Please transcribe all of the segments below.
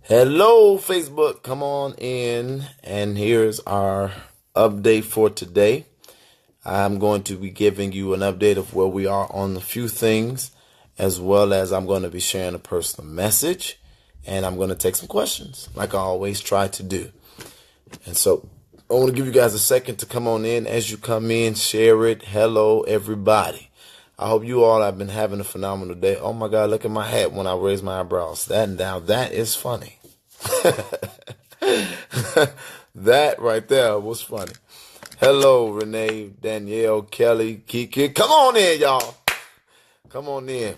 Hello, Facebook. Come on in. And here's our update for today. I'm going to be giving you an update of where we are on a few things, as well as I'm going to be sharing a personal message, and I'm going to take some questions, like I always try to do. And so I want to give you guys a second to come on in. As you come in, share it. Hello, everybody. I hope you all have been having a phenomenal day. Oh my God, look at my hat when I raise my eyebrows. That is funny. That right there was funny. Hello, Renee, Danielle, Kelly, Kiki. Come on in, y'all. Come on in.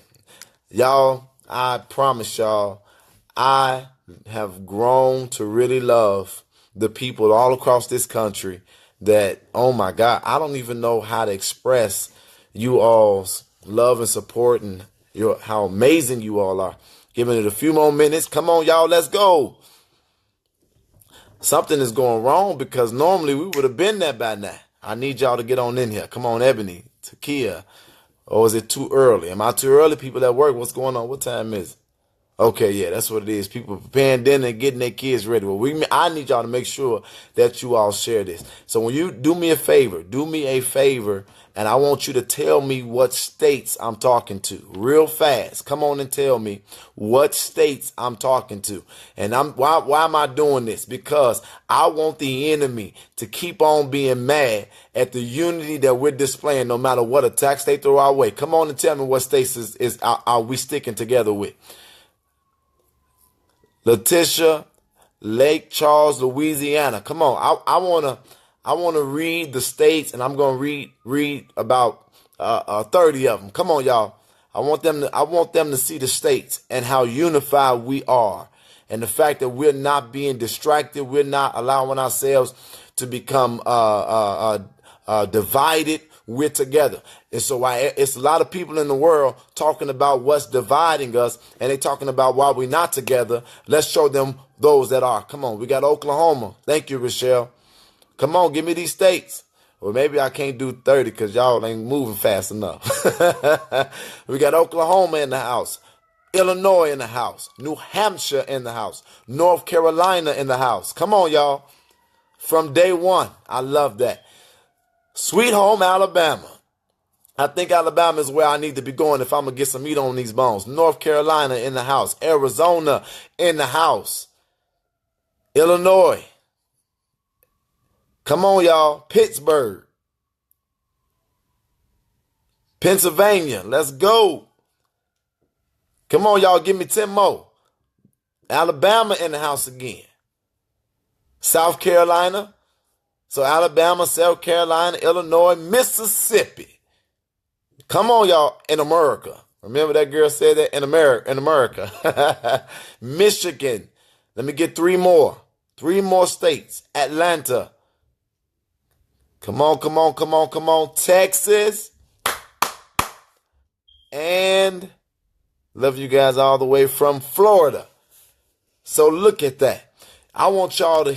Y'all, I promise y'all, I have grown to really love the people all across this country that, oh my God, I don't even know how to express you all's love and support and how amazing you all are. Giving it a few more minutes. Come on, y'all, let's go. Something is going wrong because normally we would have been there by now. I need y'all to get on in here. Come on, Ebony, Takia. Or is it too early? Am I too early? People at work, what's going on? What time is it? Okay, yeah, that's what it is. People preparing dinner and getting their kids ready. Well, I need y'all to make sure that you all share this. So when you do me a favor, and I want you to tell me what states I'm talking to real fast. Come on and tell me what states I'm talking to. And why am I doing this? Because I want the enemy to keep on being mad at the unity that we're displaying, no matter what attacks they throw our way. Come on and tell me what states are we sticking together with. Letitia, Lake Charles, Louisiana. Come on, I wanna read the states, and I'm gonna read about 30 of them. Come on, y'all. I want them to see the states and how unified we are, and the fact that we're not being distracted. We're not allowing ourselves to become divided. We're together. And so it's a lot of people in the world talking about what's dividing us, and they talking about why we're not together. Let's show them those that are. Come on, we got Oklahoma. Thank you, Rochelle. Come on, give me these states. Well, maybe I can't do 30 because y'all ain't moving fast enough. We got Oklahoma in the house, Illinois in the house, New Hampshire in the house, North Carolina in the house. Come on, y'all. From day one, I love that. Sweet home Alabama. I think Alabama is where I need to be going if I'm going to get some meat on these bones. North Carolina in the house. Arizona in the house. Illinois. Come on, y'all. Pittsburgh. Pennsylvania. Let's go. Come on, y'all. Give me 10 more. Alabama in the house again. South Carolina. So Alabama, South Carolina, Illinois, Mississippi. Come on, y'all, in America. Remember that girl said that? In America. Michigan. Let me get 3 more. 3 more states. Atlanta. Come on. Texas. And love you guys all the way from Florida. So look at that. I want y'all to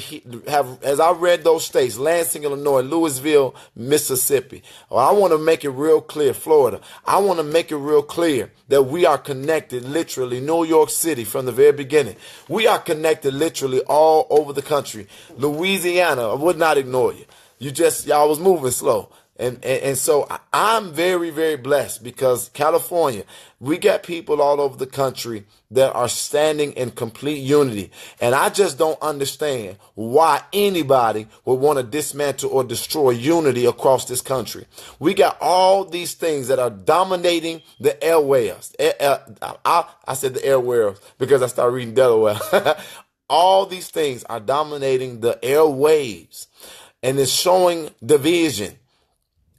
have, as I read those states, Lansing, Illinois, Louisville, Mississippi. I want to make it real clear, Florida. I want to make it real clear that we are connected, literally, New York City from the very beginning. We are connected literally all over the country. Louisiana, I would not ignore you. Y'all was moving slow. And so I'm very, very blessed because California, we got people all over the country that are standing in complete unity. And I just don't understand why anybody would want to dismantle or destroy unity across this country. We got all these things that are dominating the airwaves. I said the airwaves because I started reading Delaware. All these things are dominating the airwaves, and it's showing division.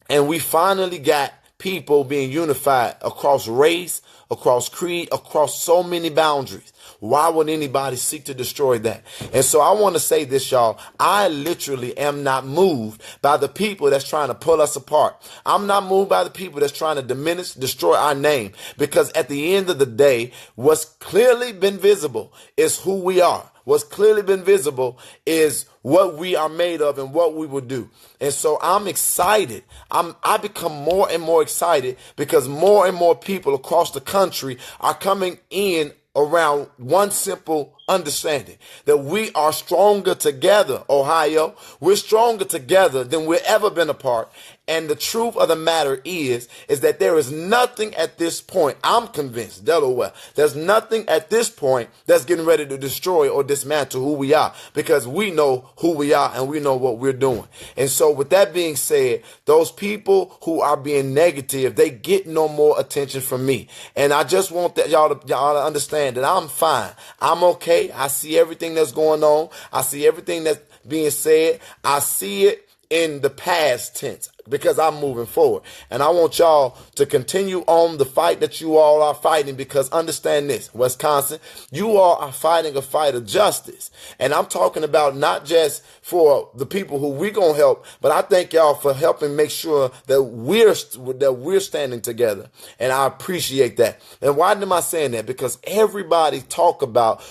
And we finally got people being unified across race, across creed, across so many boundaries. Why would anybody seek to destroy that? And so I want to say this, y'all. I literally am not moved by the people that's trying to pull us apart. I'm not moved by the people that's trying to diminish, destroy our name. Because at the end of the day, what's clearly been visible is who we are. What's clearly been visible is what we are made of and what we will do. And so I'm excited. I become more and more excited because more and more people across the country are coming in around one simple understanding, that we are stronger together, Ohio. We're stronger together than we've ever been apart. And the truth of the matter is that there is nothing at this point, I'm convinced, Delaware, there's nothing at this point that's getting ready to destroy or dismantle who we are, because we know who we are and we know what we're doing. And so with that being said, those people who are being negative, they get no more attention from me. And I just want that y'all to understand that I'm fine. I'm okay. I see everything that's going on. I see everything that's being said. I see it in the past tense, because I'm moving forward. And I want y'all to continue on the fight that you all are fighting, because understand this, Wisconsin, you all are fighting a fight of justice. And I'm talking about not just for the people who we're going to help, but I thank y'all for helping make sure that we're standing together. And I appreciate that. And why am I saying that? Because everybody talk about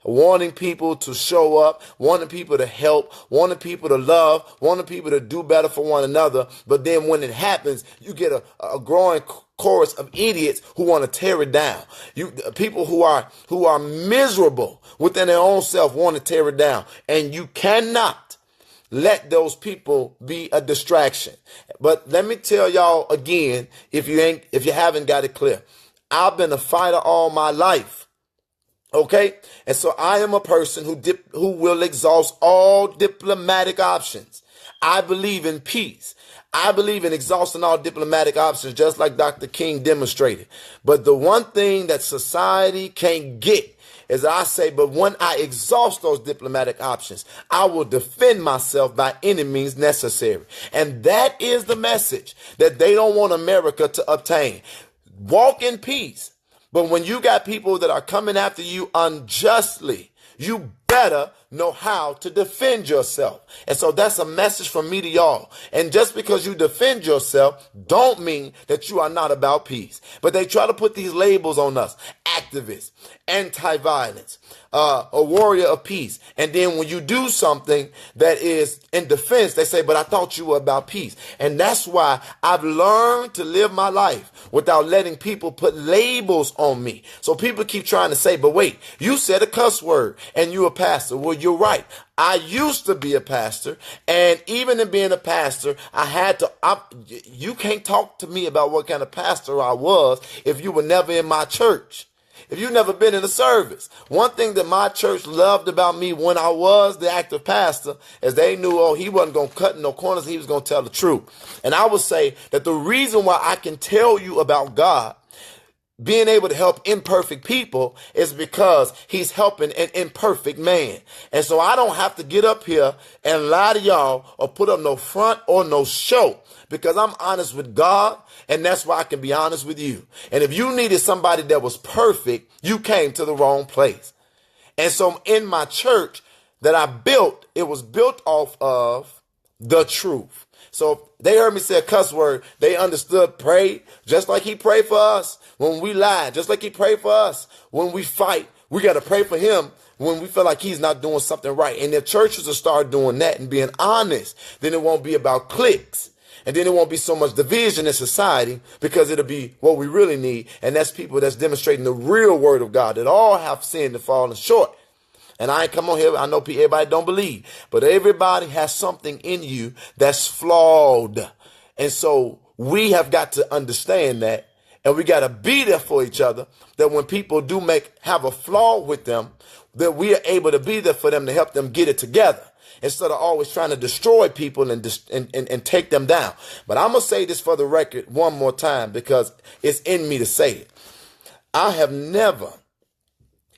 wanting people to show up, wanting people to help, wanting people to love, wanting people to do better for one another. But then when it happens, you get a growing chorus of idiots who want to tear it down. People who are miserable within their own self want to tear it down. And you cannot let those people be a distraction. But let me tell y'all again, if you haven't got it clear, I've been a fighter all my life. Okay? And so I am a person who will exhaust all diplomatic options. I believe in peace. I believe in exhausting all diplomatic options, just like Dr. King demonstrated. But the one thing that society can't get is, I say, but when I exhaust those diplomatic options, I will defend myself by any means necessary. And that is the message that they don't want America to obtain. Walk in peace. But when you got people that are coming after you unjustly, you better know how to defend yourself. And so that's a message from me to y'all. And just because you defend yourself don't mean that you are not about peace. But they try to put these labels on us: activists, anti-violence, a warrior of peace. And then when you do something that is in defense, they say, but I thought you were about peace. And that's why I've learned to live my life without letting people put labels on me. So people keep trying to say, but wait, you said a cuss word and you're a pastor. Well, you're right. I used to be a pastor, and even in being a pastor, you can't talk to me about what kind of pastor I was if you were never in my church. If you've never been in a service. One thing that my church loved about me when I was the active pastor is they knew, he wasn't going to cut in no corners. He was going to tell the truth. And I would say that the reason why I can tell you about God being able to help imperfect people is because he's helping an imperfect man. And so I don't have to get up here and lie to y'all or put up no front or no show, because I'm honest with God, and that's why I can be honest with you. And if you needed somebody that was perfect, you came to the wrong place. And so in my church that I built, it was built off of the truth. So they heard me say a cuss word. They understood pray, just like he prayed for us when we lied, just like he prayed for us when we fight. We got to pray for him when we feel like he's not doing something right. And if churches will start doing that and being honest, then it won't be about cliques. And then it won't be so much division in society, because it'll be what we really need. And that's people that's demonstrating the real word of God, that all have sinned and fallen short. And I ain't come on here, I know everybody don't believe, but everybody has something in you that's flawed. And so we have got to understand that, and we got to be there for each other, that when people do have a flaw with them, that we are able to be there for them to help them get it together, instead of always trying to destroy people and take them down. But I'm going to say this for the record one more time, because it's in me to say it. I have never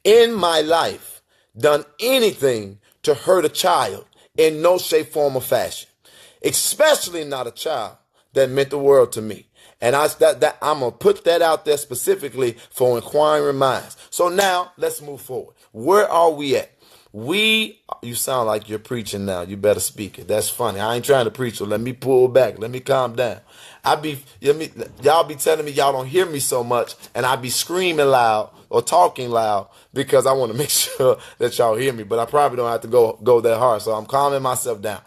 in my life done anything to hurt a child in no shape, form, or fashion, especially not a child that meant the world to me. And I'm going to put that out there specifically for inquiring minds. So now let's move forward. Where are we at? You sound like you're preaching now. You better speak it. That's funny. I ain't trying to preach, so let me pull back. Let me calm down. Y'all be telling me y'all don't hear me so much, and I be screaming loud or talking loud because I want to make sure that y'all hear me, but I probably don't have to go that hard. So I'm calming myself down.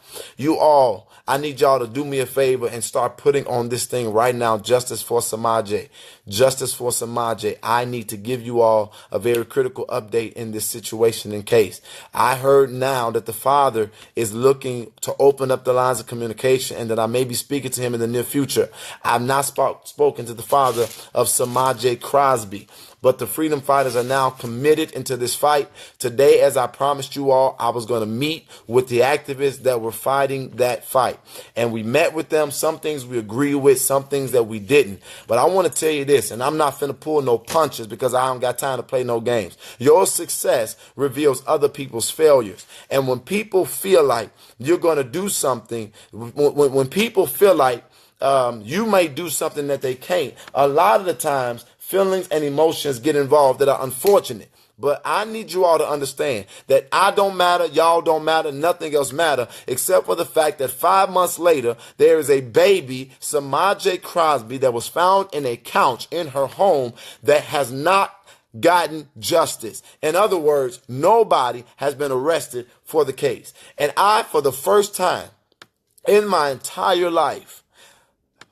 I need y'all to do me a favor and start putting on this thing right now, Justice for Semaj. justice for Semaj. I need to give you all a very critical update in this situation in case. I heard now that the father is looking to open up the lines of communication and that I may be speaking to him in the near future. I've not spoken to the father of Semaj Crosby. But the freedom fighters are now committed into this fight. Today, as I promised you all, I was going to meet with the activists that were fighting that fight. And we met with them. Some things we agree with, some things that we didn't. But I want to tell you this, and I'm not finna pull no punches because I don't got time to play no games. Your success reveals other people's failures. And when people feel like you're going to do something, when people feel like you may do something that they can't, a lot of the times feelings and emotions get involved that are unfortunate. But I need you all to understand that I don't matter, y'all don't matter, nothing else matter, except for the fact that 5 months later, there is a baby, Semaj Crosby, that was found in a couch in her home that has not gotten justice. In other words, nobody has been arrested for the case. And I, for the first time in my entire life,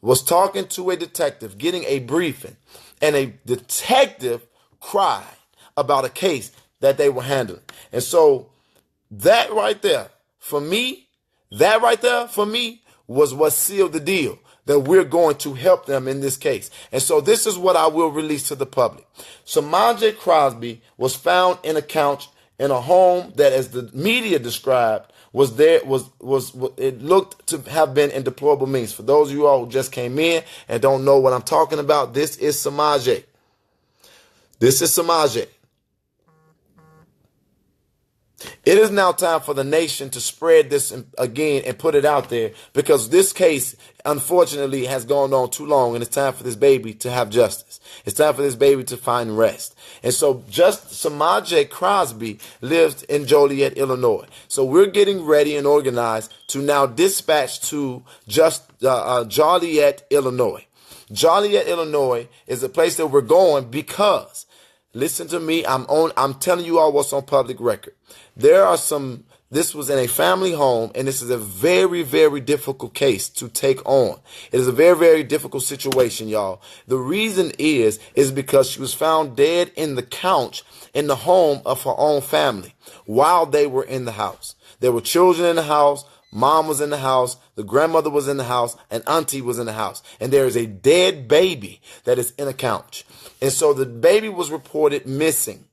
was talking to a detective, getting a briefing, and a detective cried about a case that they were handling. And so that right there for me was what sealed the deal, that we're going to help them in this case. And so this is what I will release to the public. Semaj Crosby was found in a couch in a home that, as the media described, it looked to have been in deplorable means. For those of you all who just came in and don't know what I'm talking about, this is Semaj. This is Semaj. It is now time for the nation to spread this again and put it out there, because this case, unfortunately, has gone on too long, and it's time for this baby to have justice. It's time for this baby to find rest. And so Semaj Crosby lives in Joliet, Illinois. So we're getting ready and organized to now dispatch to Joliet, Illinois. Joliet, Illinois is the place that we're going because, listen to me, I'm telling you all what's on public record. This was in a family home, and this is a very, very difficult case to take on. It is a very, very difficult situation, y'all. The reason is because she was found dead in the couch in the home of her own family while they were in the house. There were children in the house. Mom was in the house, the grandmother was in the house, and auntie was in the house. And there is a dead baby that is in a couch. And so the baby was reported missing.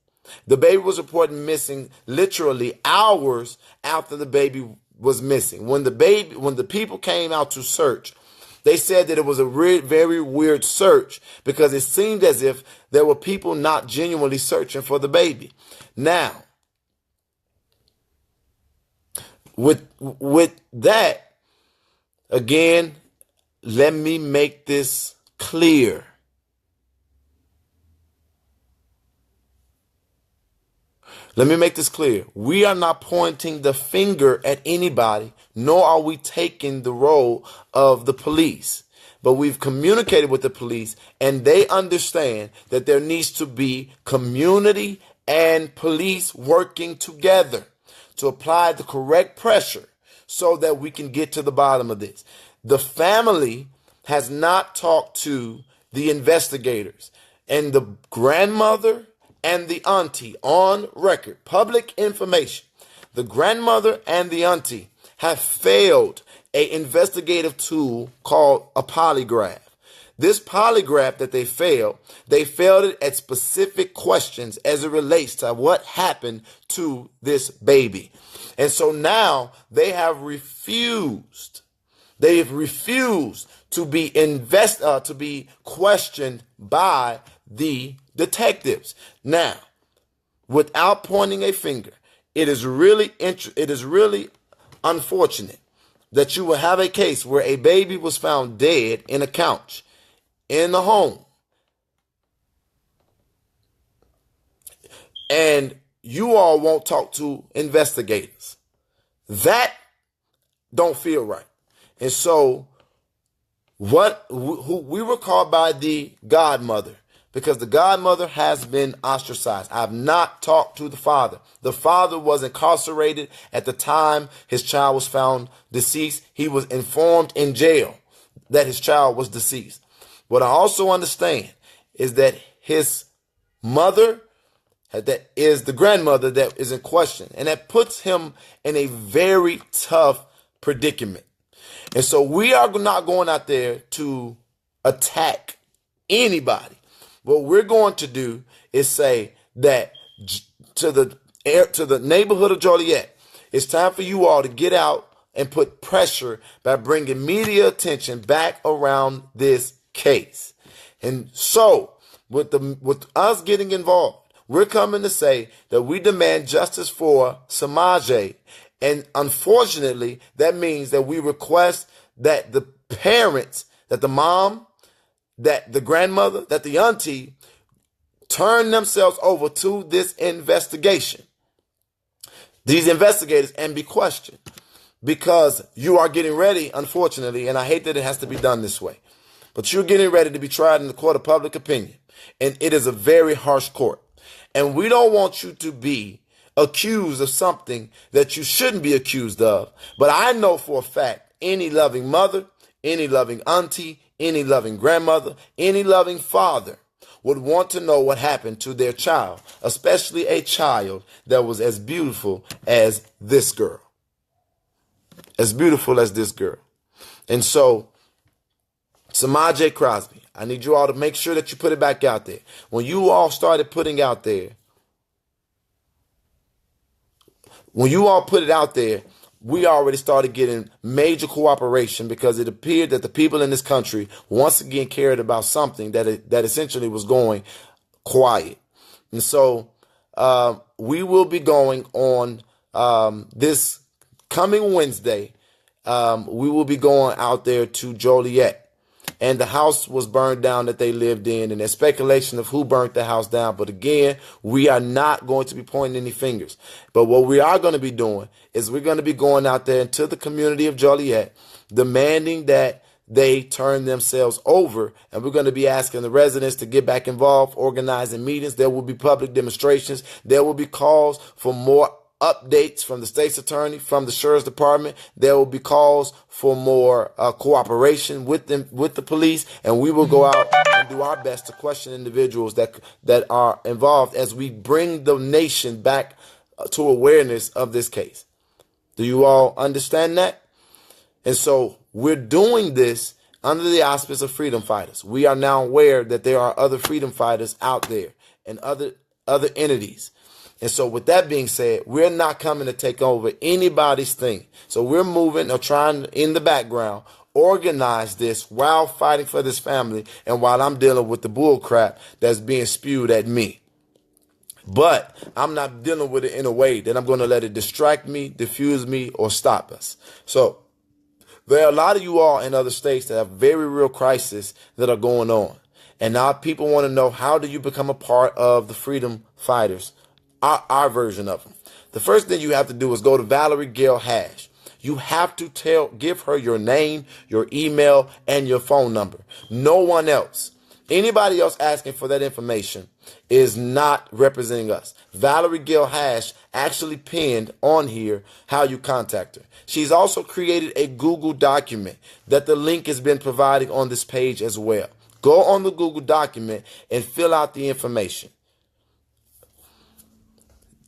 The baby was reported missing literally hours after the baby was missing. When the people came out to search, they said that it was a very weird search because it seemed as if there were people not genuinely searching for the baby. Now, with that, again, let me make this clear. Let me make this clear. We are not pointing the finger at anybody, nor are we taking the role of the police. But we've communicated with the police, and they understand that there needs to be community and police working together to apply the correct pressure so that we can get to the bottom of this. The family has not talked to the investigators, and the grandmother and the auntie, on record, public information, the grandmother and the auntie have failed an investigative tool called a polygraph. This polygraph that they failed it at specific questions as it relates to what happened to this baby. And so now they have refused. They have refused to be questioned by the detectives. Now, without pointing a finger, it is really unfortunate that you will have a case where a baby was found dead in a couch in the home, and you all won't talk to investigators. That don't feel right. And so we were called by the godmother, because the godmother has been ostracized. I've not talked to the father. The father was incarcerated at the time his child was found deceased. He was informed in jail that his child was deceased. What I also understand is that his mother, that is the grandmother that is in question. And that puts him in a very tough predicament. And so we are not going out there to attack anybody. What we're going to do is say that to the neighborhood of Joliet, it's time for you all to get out and put pressure by bringing media attention back around this case. And so with us getting involved, we're coming to say that we demand justice for Semaj. And unfortunately, that means that we request that the parents, that the mom, that the grandmother, that the auntie turn themselves over to this investigation, these investigators, and be questioned. Because you are getting ready, unfortunately, and I hate that it has to be done this way, but you're getting ready to be tried in the court of public opinion. And it is a very harsh court. And we don't want you to be accused of something that you shouldn't be accused of. But I know for a fact, any loving mother, any loving auntie, any loving grandmother, any loving father would want to know what happened to their child, especially a child that was as beautiful as this girl. As beautiful as this girl. And so, Semaj Crosby, I need you all to make sure that you put it back out there. When you all started putting out there, when you all put it out there, we already started getting major cooperation because it appeared that the people in this country once again cared about something that essentially was going quiet. And so we will be going on this coming Wednesday. We will be going out there to Joliet. And the house was burned down that they lived in. And there's speculation of who burnt the house down. But again, we are not going to be pointing any fingers. But what we are going to be doing is we're going to be going out there into the community of Joliet, demanding that they turn themselves over. And we're going to be asking the residents to get back involved, organizing meetings. There will be public demonstrations. There will be calls for more updates from the state's attorney, from the sheriff's department. There will be calls for more cooperation with the police, and we will go out and do our best to question individuals that are involved as we bring the nation back to awareness of this case. Do you all understand that? And so we're doing this under the auspice of freedom fighters. We are now aware that there are other freedom fighters out there and other entities. And so with that being said, we're not coming to take over anybody's thing. So we're moving or trying in the background, organize this while fighting for this family and while I'm dealing with the bull crap that's being spewed at me. But I'm not dealing with it in a way that I'm going to let it distract me, diffuse me, or stop us. So there are a lot of you all in other states that have very real crises that are going on. And now people want to know, how do you become a part of the freedom fighters? Our version of them. The first thing you have to do is go to Valerie Gail Hash. You have to give her your name, your email, and your phone number. No one else. Anybody else asking for that information is not representing us. Valerie Gail Hash actually pinned on here how you contact her. She's also created a Google document that the link has been provided on this page as well. Go on the Google document and fill out the information.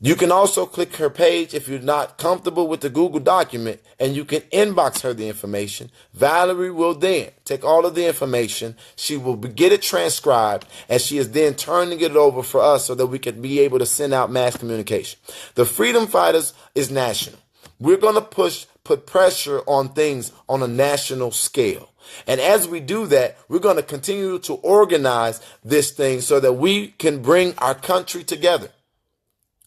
You can also click her page if you're not comfortable with the Google document, and you can inbox her the information. Valerie will then take all of the information. She will get it transcribed, and she is then turning it over for us so that we can be able to send out mass communication. The Freedom Fighters is national. We're going to put pressure on things on a national scale. And as we do that, we're going to continue to organize this thing so that we can bring our country together.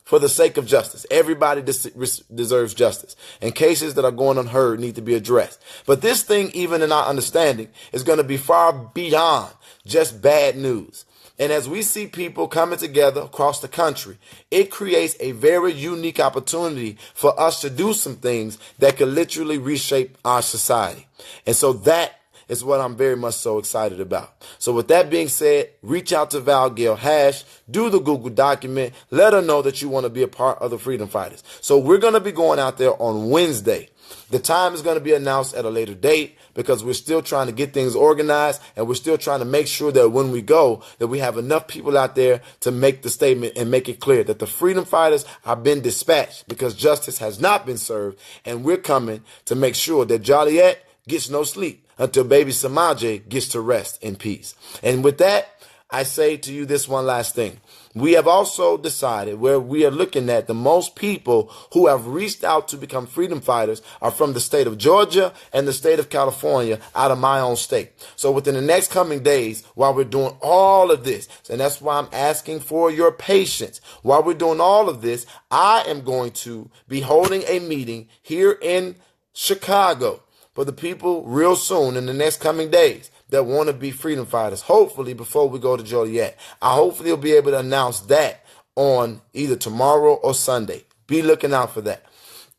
For the sake of justice. Everybody deserves justice. And cases that are going unheard need to be addressed. But this thing, even in our understanding, is going to be far beyond just bad news. And as we see people coming together across the country, it creates a very unique opportunity for us to do some things that could literally reshape our society. And so that is what I'm very much so excited about. So with that being said, reach out to Val Gail Hash, do the Google document, let her know that you want to be a part of the Freedom Fighters. So we're going to be going out there on Wednesday. The time is going to be announced at a later date because we're still trying to get things organized, and we're still trying to make sure that when we go, that we have enough people out there to make the statement and make it clear that the Freedom Fighters have been dispatched because justice has not been served, and we're coming to make sure that Joliet gets no sleep until baby Semaj gets to rest in peace. And with that, I say to you this one last thing. We have also decided where we are looking at the most people who have reached out to become freedom fighters are from the state of Georgia and the state of California, out of my own state. So within the next coming days, while we're doing all of this, and that's why I'm asking for your patience, while we're doing all of this, I am going to be holding a meeting here in Chicago for the people real soon in the next coming days that want to be freedom fighters, hopefully before we go to Joliet. I hopefully will be able to announce that on either tomorrow or Sunday. Be looking out for that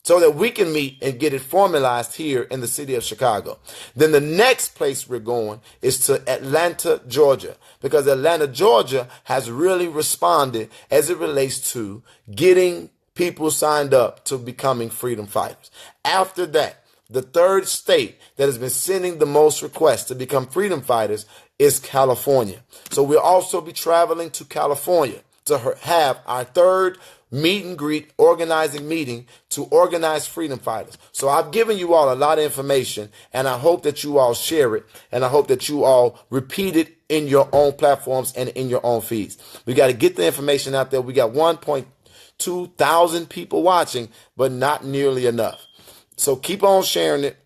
so that we can meet and get it formalized here in the city of Chicago. Then the next place we're going is to Atlanta, Georgia, because Atlanta, Georgia has really responded as it relates to getting people signed up to becoming freedom fighters. After that, the third state that has been sending the most requests to become freedom fighters is California. So we'll also be traveling to California to have our third meet and greet organizing meeting to organize freedom fighters. So I've given you all a lot of information, and I hope that you all share it, and I hope that you all repeat it in your own platforms and in your own feeds. We got to get the information out there. We got 1.2 thousand people watching, but not nearly enough. So keep on sharing it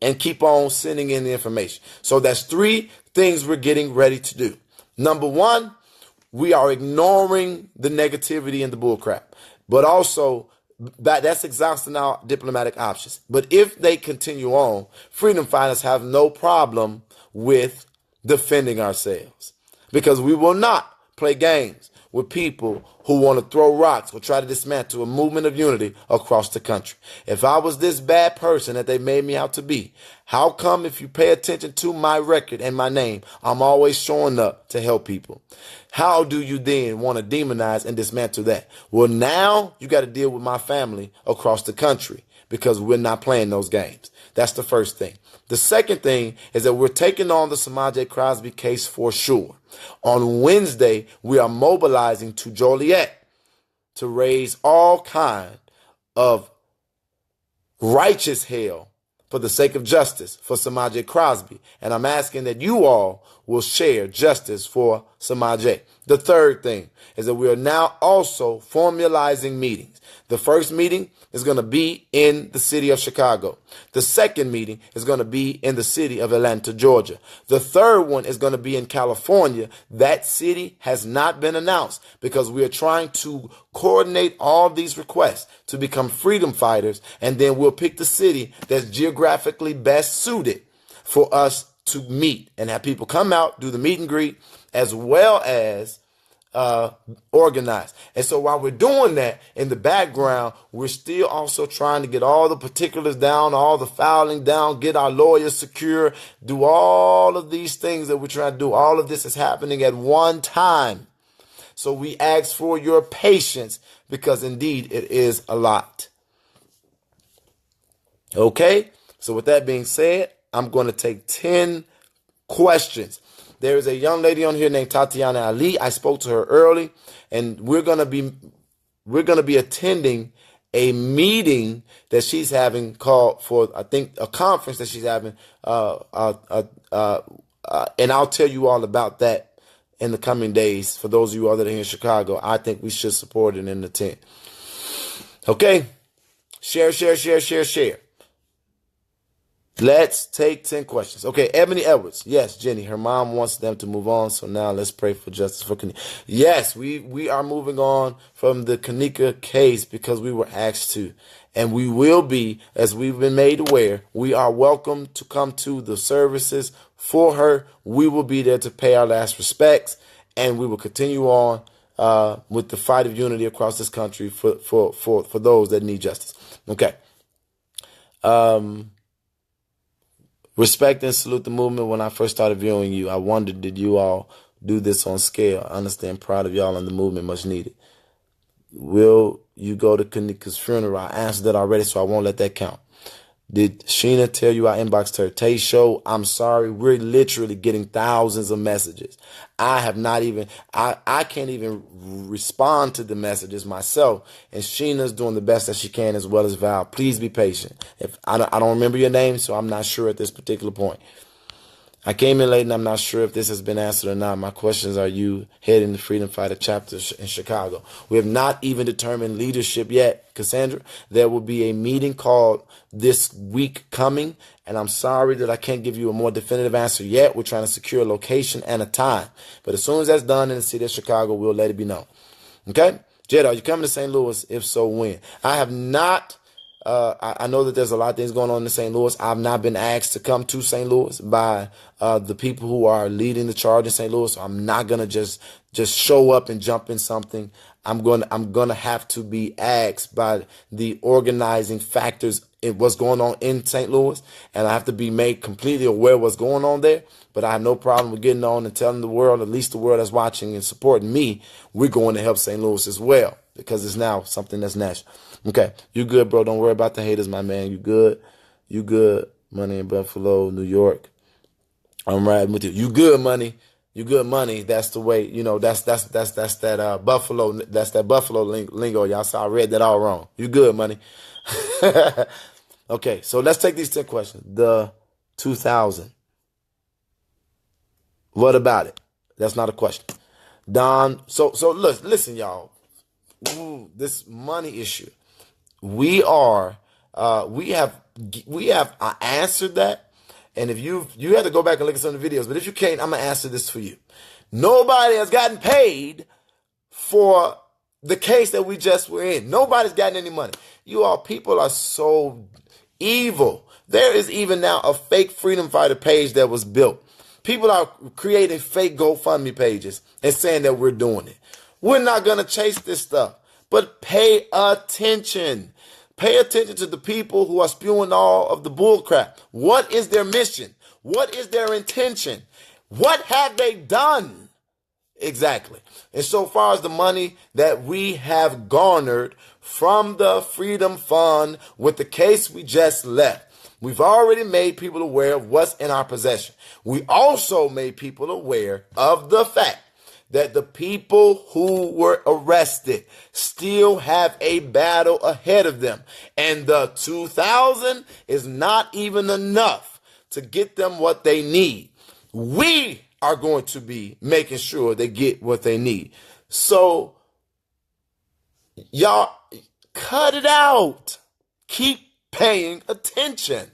and keep on sending in the information. So that's 3 things we're getting ready to do. Number 1, we are ignoring the negativity and the bullcrap, but also that's exhausting our diplomatic options. But if they continue on, freedom fighters have no problem with defending ourselves, because we will not play games with people who want to throw rocks or try to dismantle a movement of unity across the country. If I was this bad person that they made me out to be, how come if you pay attention to my record and my name, I'm always showing up to help people? How do you then want to demonize and dismantle that? Well, now you got to deal with my family across the country, because we're not playing those games. That's the first thing. The second thing is that we're taking on the Semaj Crosby case for sure. On Wednesday, we are mobilizing to Joliet to raise all kind of righteous hell for the sake of justice for Semaj Crosby. And I'm asking that you all will share justice for Semaj. The third thing is that we are now also formalizing meetings. The first meeting is going to be in the city of Chicago. The second meeting is going to be in the city of Atlanta, Georgia. The third one is going to be in California. That city has not been announced because we are trying to coordinate all these requests to become freedom fighters, and then we'll pick the city that's geographically best suited for us to meet and have people come out, do the meet and greet, as well as organized. And so while we're doing that, in the background, we're still also trying to get all the particulars down, all the filing down, get our lawyers secure, do all of these things that we're trying to do. All of this is happening at one time. So we ask for your patience, because indeed it is a lot. Okay, so with that being said, I'm going to take 10 questions. There is a young lady on here named Tatiana Ali. I spoke to her early, and we're going to be attending a meeting that she's having called for, I think, a conference that she's having. And I'll tell you all about that in the coming days. For those of you all that are here in Chicago, I think we should support it and attend. Okay, share. Let's take 10 questions. Okay, Ebony Edwards. Yes, Jenny, her mom wants them to move on, so now let's pray for justice for Kanika. Yes, we are moving on from the Kanika case because we were asked to. And we will be, as we've been made aware, we are welcome to come to the services for her. We will be there to pay our last respects, and we will continue on with the fight of unity across this country for those that need justice. Okay. Respect and salute the movement. When I first started viewing you, I wondered, did you all do this on scale? I understand, proud of y'all and the movement, much needed. Will you go to Kanika's funeral? I answered that already, so I won't let that count. Did Sheena tell you I inboxed her? Tay Show, I'm sorry. We're literally getting thousands of messages. I can't even respond to the messages myself. And Sheena's doing the best that she can, as well as Val. Please be patient. If I don't remember your name, so I'm not sure at this particular point. I came in late and I'm not sure if this has been answered or not. My questions are, you heading the Freedom Fighter chapter in Chicago? We have not even determined leadership yet, Cassandra. There will be a meeting called this week coming, and I'm sorry that I can't give you a more definitive answer yet. We're trying to secure a location and a time. But as soon as that's done in the city of Chicago, we'll let it be known. Okay? Jed, are you coming to St. Louis? If so, when? I have not. I know that there's a lot of things going on in St. Louis. I've not been asked to come to St. Louis by the people who are leading the charge in St. Louis. So I'm not gonna just show up and jump in something. I'm gonna have to be asked by the organizing factors in what's going on in St. Louis, and I have to be made completely aware of what's going on there. But I have no problem with getting on and telling the world, at least the world that's watching and supporting me, we're going to help St. Louis as well, because it's now something that's national. Okay, you good, bro. Don't worry about the haters, my man. You good. You good. Money in Buffalo, New York. I'm riding with you. You good, money. You good, money. That's the way, that's that Buffalo, that's that Buffalo lingo. Y'all saw I read that all wrong. You good, money. Okay, so let's take these 10 questions. The 2000. What about it? That's not a question. Don, so listen, y'all. Ooh, this money issue. We have I answered that, and if you have to go back and look at some of the videos, but if you can't, I'm gonna answer this for you. Nobody has gotten paid for the case that we just were in. Nobody's gotten any money. You all people are so evil. There is even now a fake freedom fighter page that was built. People are creating fake GoFundMe pages and saying that we're doing it. We're not gonna chase this stuff. But pay attention. Pay attention to the people who are spewing all of the bullcrap. What is their mission? What is their intention? What have they done? Exactly. And so far as the money that we have garnered from the Freedom Fund with the case we just left, we've already made people aware of what's in our possession. We also made people aware of the fact that the people who were arrested still have a battle ahead of them. And the 2,000 is not even enough to get them what they need. We are going to be making sure they get what they need. So, y'all, cut it out. Keep paying attention.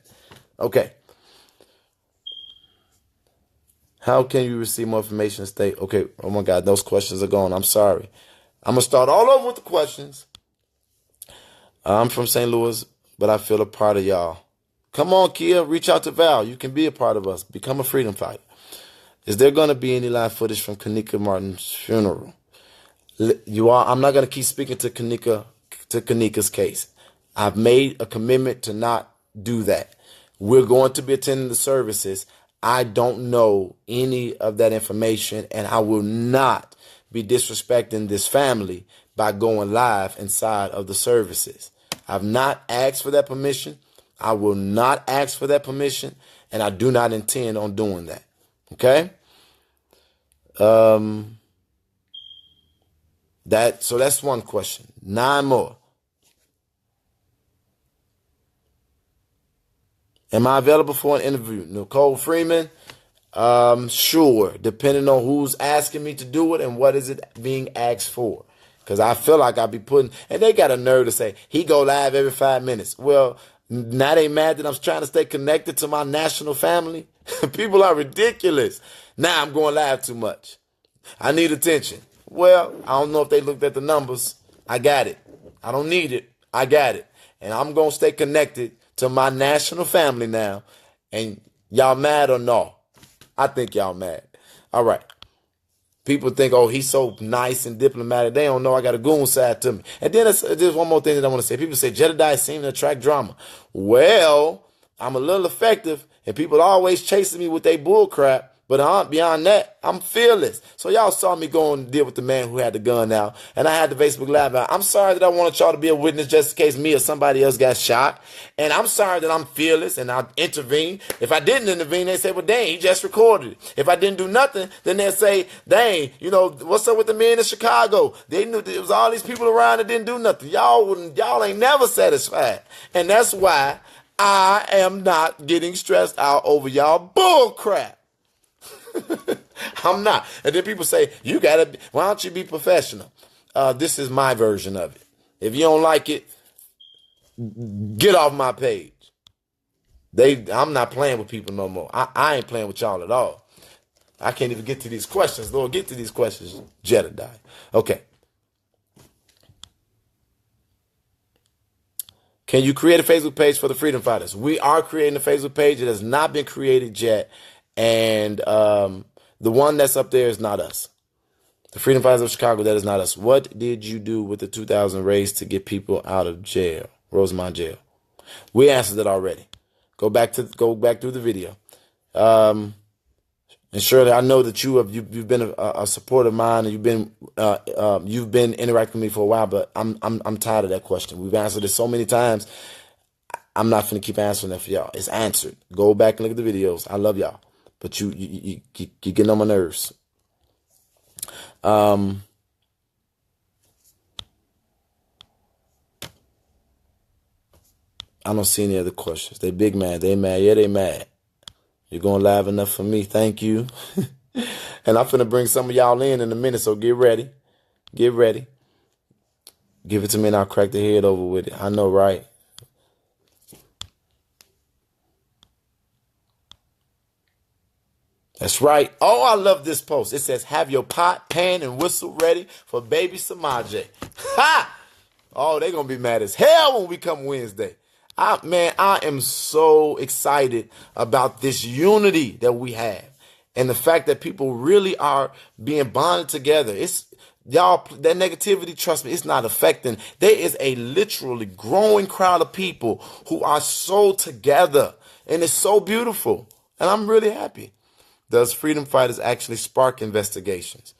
Okay. How can you receive more information? State, okay, oh my God, those questions are gone. I'm sorry. I'm going to start all over with the questions. I'm from St. Louis, but I feel a part of y'all. Come on, Kia, reach out to Val. You can be a part of us. Become a freedom fighter. Is there going to be any live footage from Kanika Martin's funeral? I'm not going to keep speaking to Kanika's case. I've made a commitment to not do that. We're going to be attending the services. I don't know any of that information, and I will not be disrespecting this family by going live inside of the services. I've not asked for that permission. I will not ask for that permission, and I do not intend on doing that. Okay? So that's one question. 9 more. Am I available for an interview? Nicole Freeman? Sure, depending on who's asking me to do it and what is it being asked for. Because I feel like I'll be putting, and they got a nerve to say, he go live every 5 minutes. Well, now they mad that I'm trying to stay connected to my national family. People are ridiculous. Now I'm going live too much. I need attention. Well, I don't know if they looked at the numbers. I got it. I don't need it. I got it. And I'm going to stay connected to my national family now. And y'all mad or no? I think y'all mad. All right. People think, oh, he's so nice and diplomatic. They don't know I got a goon side to me. And then there's one more thing that I want to say. People say Jedidah seem to attract drama. Well, I'm a little effective, and people always chasing me with their bull crap. But beyond that, I'm fearless. So y'all saw me go and deal with the man who had the gun out. And I had the Facebook Live out. I'm sorry that I wanted y'all to be a witness just in case me or somebody else got shot. And I'm sorry that I'm fearless and I intervene. If I didn't intervene, they say, well, dang, he just recorded it. If I didn't do nothing, then they'll say, dang, what's up with the men in Chicago? They knew there was all these people around that didn't do nothing. Y'all ain't never satisfied. And that's why I am not getting stressed out over y'all bull crap. I'm not. And then people say, why don't you be professional? This is my version of it. If you don't like it, get off my page. I'm not playing with people no more. I ain't playing with y'all at all. I can't even get to these questions. Lord, get to these questions. Jedidah. Okay. Can you create a Facebook page for the Freedom Fighters? We are creating a Facebook page. It has not been created yet. And the one that's up there is not us. The Freedom Fighters of Chicago, that is not us. What did you do with the 2,000 raise to get people out of jail, Rosemont jail? We answered it already. Go back through the video. And Shirley, I know that you've been a supporter of mine, and you've been interacting with me for a while. But I'm tired of that question. We've answered it so many times. I'm not going to keep answering that for y'all. It's answered. Go back and look at the videos. I love y'all. But you're getting on my nerves. I don't see any other questions. They big mad. They mad. Yeah, they mad. You're going live enough for me. Thank you. And I'm finna bring some of y'all in a minute, so get ready. Get ready. Give it to me and I'll crack the head over with it. I know, right? That's right. Oh, I love this post. It says, have your pot, pan, and whistle ready for baby Semaj. Ha! Oh, they're going to be mad as hell when we come Wednesday. I am so excited about this unity that we have. And the fact that people really are being bonded together. Y'all, that negativity, trust me, it's not affecting. There is a literally growing crowd of people who are so together. And it's so beautiful. And I'm really happy. Does Freedom Fighters actually spark investigations?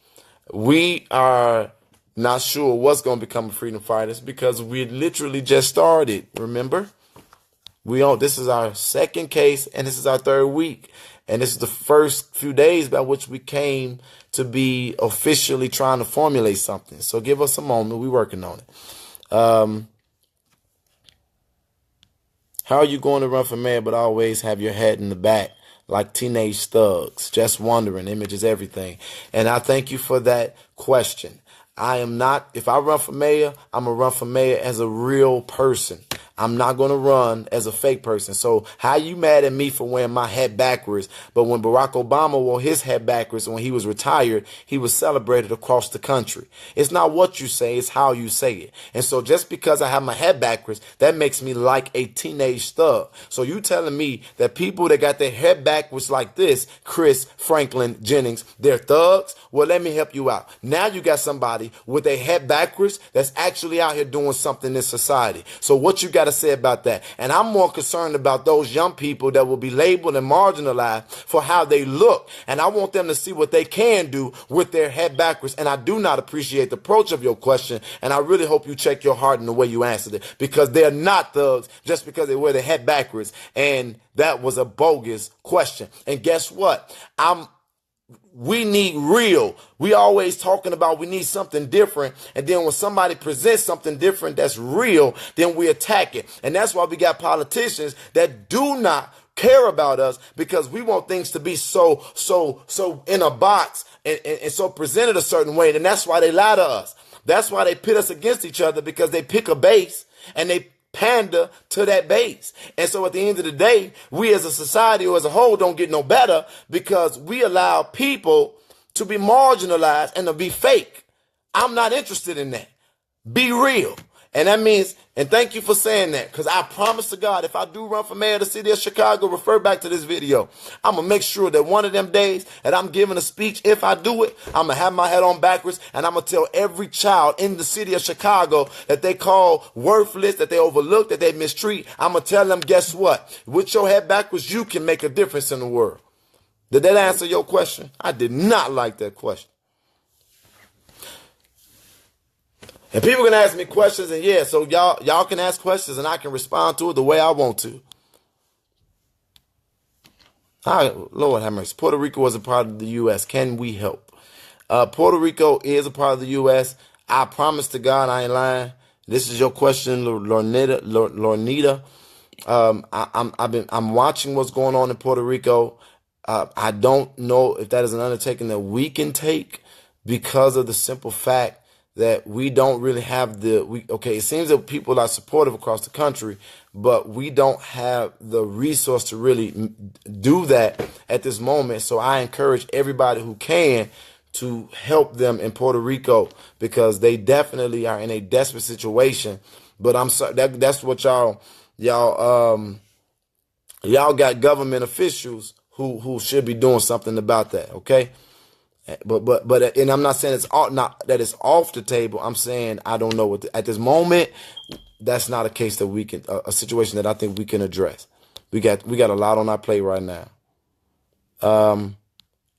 We are not sure what's going to become of Freedom Fighters because we literally just started, remember? This is our second case, and this is our third week. And this is the first few days by which we came to be officially trying to formulate something. So give us a moment. We're working on it. How are you going to run for mayor but always have your head in the back like teenage thugs? Just wondering. Image is everything. And I thank you for that question. I am not, if I run for mayor, I'm going to run for mayor as a real person. I'm not going to run as a fake person. So how you mad at me for wearing my hat backwards? But when Barack Obama wore his hat backwards when he was retired, he was celebrated across the country. It's not what you say, it's how you say it. And so just because I have my hat backwards, that makes me like a teenage thug. So you telling me that people that got their head backwards like this, Chris, Franklin, Jennings, they're thugs? Well, let me help you out. Now you got somebody with their head backwards that's actually out here doing something in society. So what you got to say about that? And I'm more concerned about those young people that will be labeled and marginalized for how they look. And I want them to see what they can do with their head backwards. And I do not appreciate the approach of your question. And I really hope you check your heart in the way you answered it, because they're not thugs just because they wear their head backwards. And that was a bogus question. And guess what? We need real. We always talking about we need something different. And then when somebody presents something different that's real, then we attack it. And that's why we got politicians that do not care about us, because we want things to be so in a box and so presented a certain way. And that's why they lie to us. That's why they pit us against each other, because they pick a base and they pander to that base. And so at the end of the day, we as a society or as a whole don't get no better because we allow people to be marginalized and to be fake. I'm not interested in that. Be real. And that means, and thank you for saying that, because I promise to God, if I do run for mayor of the city of Chicago, refer back to this video. I'm going to make sure that one of them days that I'm giving a speech, if I do it, I'm going to have my head on backwards, and I'm going to tell every child in the city of Chicago that they call worthless, that they overlook, that they mistreat. I'm going to tell them, guess what? With your head backwards, you can make a difference in the world. Did that answer your question? I did not like that question. And people can ask me questions, and yeah, so y'all can ask questions, and I can respond to it the way I want to. All right, Lord have mercy. Puerto Rico was a part of the U.S. Can we help? Puerto Rico is a part of the U.S. I promise to God, I ain't lying. This is your question, Lornita. I'm watching what's going on in Puerto Rico. I don't know if that is an undertaking that we can take because of the simple fact that we don't really have it seems that people are supportive across the country, but we don't have the resource to really do that at this moment. So I encourage everybody who can to help them in Puerto Rico, because they definitely are in a desperate situation. But I'm sorry, that's what y'all got government officials who should be doing something about that, okay? But and I'm not saying it's off the table. I'm saying I don't know at this moment. That's not a case that we can a situation that I think we can address. We got a lot on our plate right now.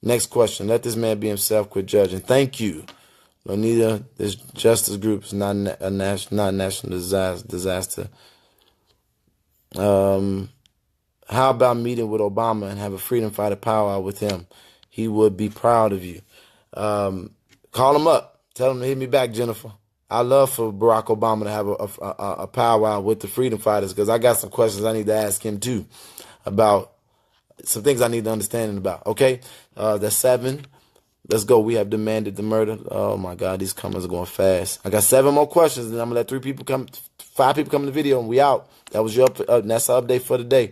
Next question. Let this man be himself. Quit judging. Thank you, Lonita. This justice group is not a national disaster. How about meeting with Obama and have a freedom fighter powwow with him? He would be proud of you. Call him up. Tell him to hit me back, Jennifer. I love for Barack Obama to have a powwow with the freedom fighters, because I got some questions I need to ask him too about some things I need to understand about. Okay, that's 7. Let's go. We have demanded the murder. Oh my God, these comments are going fast. I got 7 more questions, and I'm gonna let 5 people come in the video, and we out. That was that's the update for today.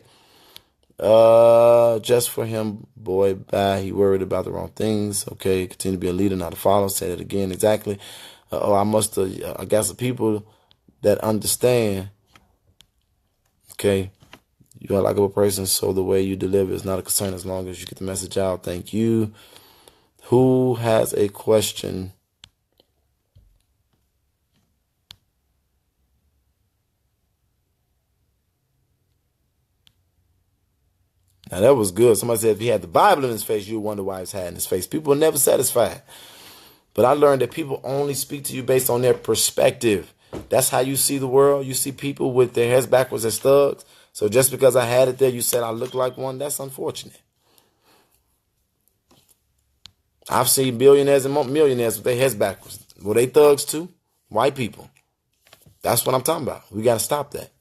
Just for him, boy, bye. He worried about the wrong things. Okay, continue to be a leader, not a follower. Say it again, exactly. I got some people that understand. Okay, you're a likable person, so the way you deliver is not a concern as long as you get the message out. Thank you. Who has a question? Now that was good. Somebody said if he had the Bible in his face, you'd wonder why he's had in his face. People are never satisfied. But I learned that people only speak to you based on their perspective. That's how you see the world. You see people with their heads backwards as thugs. So just because I had it there, you said I look like one. That's unfortunate. I've seen billionaires and millionaires with their heads backwards. Were they thugs too? White people. That's what I'm talking about. We got to stop that.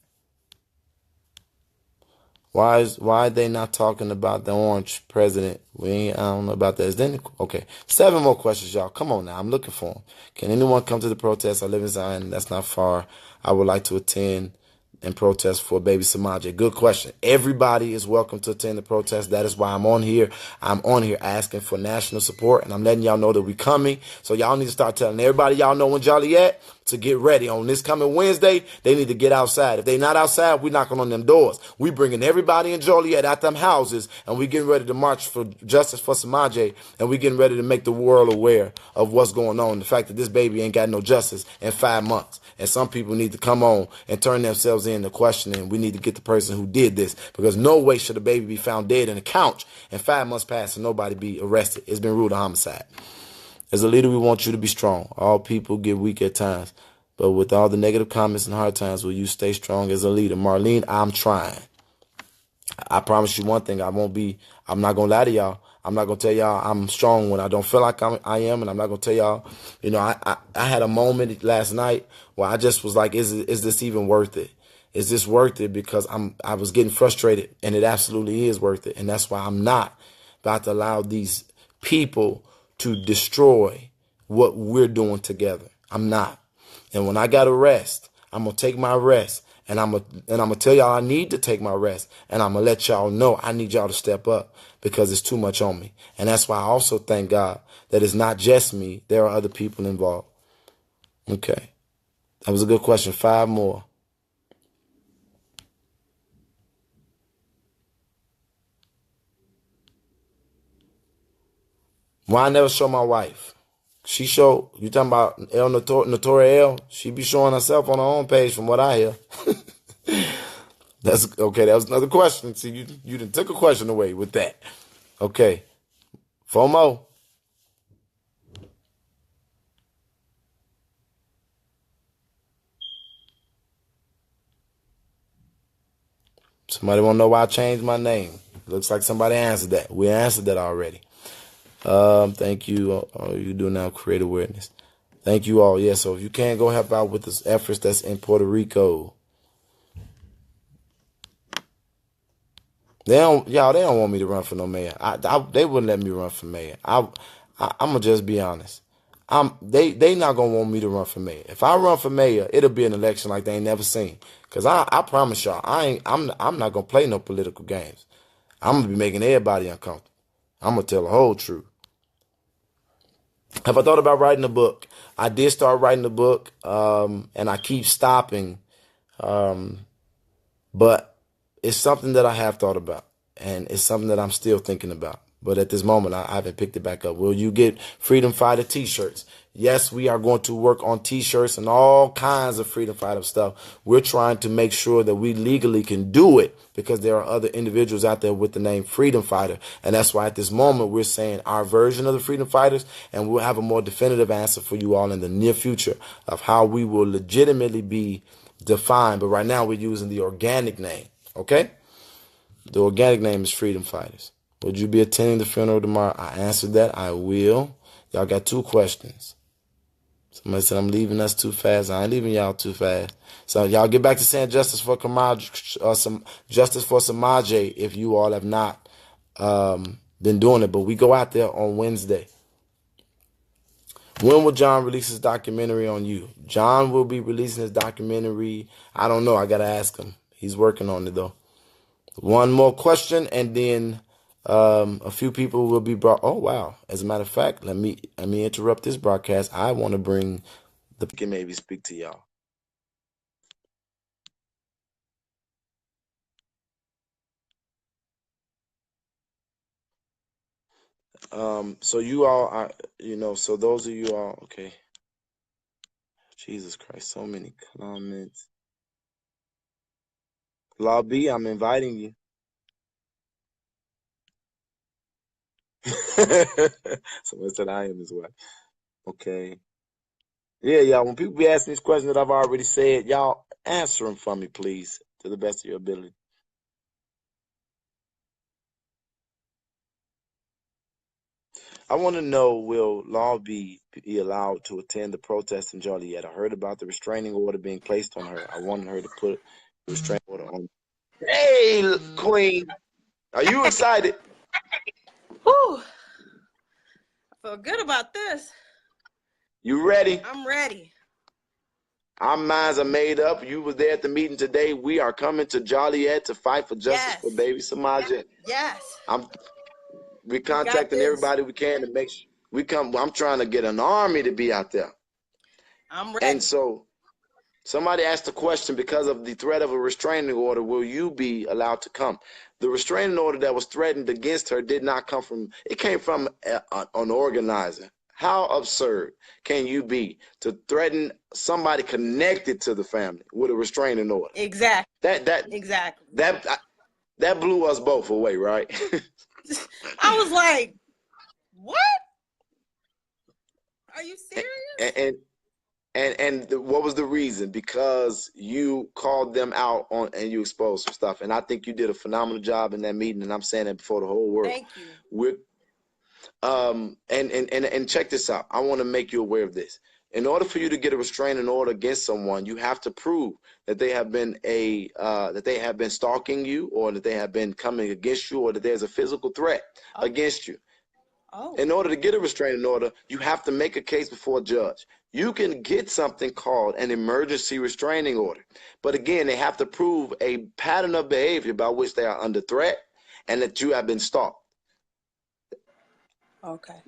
Why are they not talking about the orange president? I don't know about that. Is there okay. 7 more questions, y'all. Come on now. I'm looking for them. Can anyone come to the protest? I live in Zion. That's not far. I would like to attend and protest for baby Semaj. Good question. Everybody is welcome to attend the protest. That is why I'm on here. I'm on here asking for national support, and I'm letting y'all know that we're coming. So y'all need to start telling everybody y'all know in Joliet to get ready. On this coming Wednesday, they need to get outside. If they not outside, we knocking on them doors. We bringing everybody in Joliet out them houses, and we getting ready to march for justice for Semaj, and we getting ready to make the world aware of what's going on. The fact that this baby ain't got no justice in 5 months. And some people need to come on and turn themselves in to questioning. We need to get the person who did this, because no way should a baby be found dead in a couch and 5 months pass and nobody be arrested. It's been ruled a homicide. As a leader, we want you to be strong. All people get weak at times, but with all the negative comments and hard times, will you stay strong as a leader? Marlene, I'm trying. I promise you one thing. I'm not going to lie to y'all. I'm not going to tell y'all I'm strong when I don't feel like I am. And I'm not going to tell y'all, I had a moment last night where I just was like, is this even worth it? Is this worth it? Because I was getting frustrated, and it absolutely is worth it. And that's why I'm not about to allow these people to destroy what we're doing together. I'm not. And when I got to rest, I'm going to take my rest. And I'm gonna tell y'all I need to take my rest. And I'm going to let y'all know I need y'all to step up, because it's too much on me. And that's why I also thank God that it's not just me. There are other people involved. Okay. That was a good question. 5 more. Why I never show my wife? She show, you talking about El Notoria L? She be showing herself on her own page from what I hear. That's okay. That was another question. See, you done took a question away with that. Okay. FOMO. Somebody want to know why I changed my name. Looks like somebody answered that. We answered that already. Thank you. All you do now, create awareness. Thank you all. Yeah, so if you can go help out with the efforts that's in Puerto Rico. They don't want me to run for no mayor. They wouldn't let me run for mayor. I'm gonna just be honest. They not gonna want me to run for mayor. If I run for mayor, it'll be an election like they ain't never seen. Cause I promise y'all, I'm not gonna play no political games. I'm gonna be making everybody uncomfortable. I'm gonna tell the whole truth. Have I thought about writing a book? I did start writing a book, and I keep stopping. But it's something that I have thought about, and it's something that I'm still thinking about. But at this moment, I haven't picked it back up. Will you get Freedom Fighter t-shirts? Yes, we are going to work on t-shirts and all kinds of Freedom Fighter stuff. We're trying to make sure that we legally can do it because there are other individuals out there with the name Freedom Fighter. And that's why at this moment, we're saying our version of the Freedom Fighters, and we'll have a more definitive answer for you all in the near future of how we will legitimately be defined. But right now, we're using the organic name. Okay? The organic name is Freedom Fighters. Would you be attending the funeral tomorrow? I answered that. I will. Y'all got 2 questions. Somebody said I'm leaving us too fast. I ain't leaving y'all too fast. So y'all get back to saying justice for justice for Semaj if you all have not been doing it. But we go out there on Wednesday. When will John release his documentary on you? John will be releasing his documentary. I don't know. I got to ask him. He's working on it, though. One more question, and then a few people will be brought. Oh, wow. As a matter of fact, let me interrupt this broadcast. I want to bring the can maybe speak to y'all. So you all are, so those of you all, okay. Jesus Christ, so many comments. Law B, I'm inviting you. Someone said I am as well. Okay. Yeah, y'all. When people be asking these questions that I've already said, y'all answer them for me, please, to the best of your ability. I want to know, will Law be allowed to attend the protest in Joliet? I heard about the restraining order being placed on her. I wanted her to put the restraining order on. Hey, Queen, are you excited? Whew. I feel good about this. You ready? I'm ready. Our minds are made up. You were there at the meeting today. We are coming to Joliet to fight for justice for baby Semaj. Yes. We're contacting everybody we can to make sure we come. I'm trying to get an army to be out there. I'm ready. And so somebody asked a question, because of the threat of a restraining order, will you be allowed to come? The restraining order that was threatened against her did not come from, it came from an organizer. How absurd can you be to threaten somebody connected to the family with a restraining order? Exactly. Exactly. That blew us both away, right? I was like, what? Are you serious? And what was the reason? Because you called them out on and you exposed some stuff. And I think you did a phenomenal job in that meeting. And I'm saying that before the whole world. Thank you. And check this out. I want to make you aware of this. In order for you to get a restraining order against someone, you have to prove that they have been stalking you, or that they have been coming against you, or that there's a physical threat against you. In order to get a restraining order, you have to make a case before a judge. You can get something called an emergency restraining order. But again, they have to prove a pattern of behavior by which they are under threat and that you have been stalked. Okay.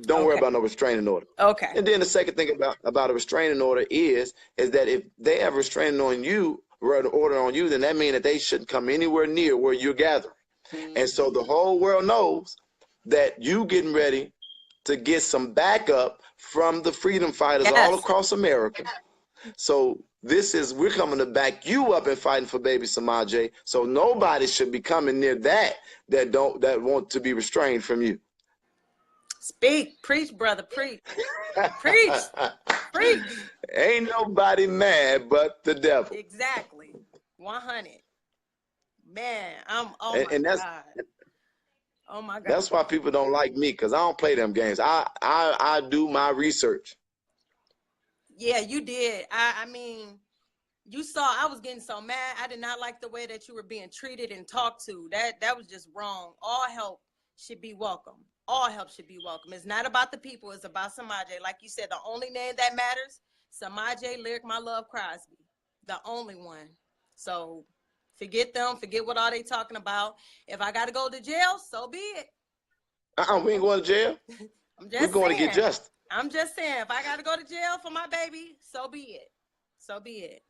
Don't worry Okay. about no restraining order. Okay. And then the second thing about a restraining order is that if they have a restraining order on you, then that means that they shouldn't come anywhere near where you're gathering. And so the whole world knows that you getting ready to get some backup from the freedom fighters all Yes. across America. So we're coming to back you up and fighting for baby Semaj. So nobody should be coming near that want to be restrained from you. Speak, preach, brother, preach, preach, preach. Ain't nobody mad but the devil. Exactly. 100. Man, oh And my God. Oh my God. That's why people don't like me, because I don't play them games. I do my research. Yeah, you did. I mean, you saw I was getting so mad. I did not like the way that you were being treated and talked to. That was just wrong. All help should be welcome. All help should be welcome. It's not about the people. It's about Semaj. Like you said, the only name that matters, Semaj, Lyric, My Love, Crosby. The only one. So forget them. Forget what all they talking about. If I got to go to jail, so be it. We ain't going to jail. We're going to get justice. I'm just saying, if I got to go to jail for my baby, so be it. So be it.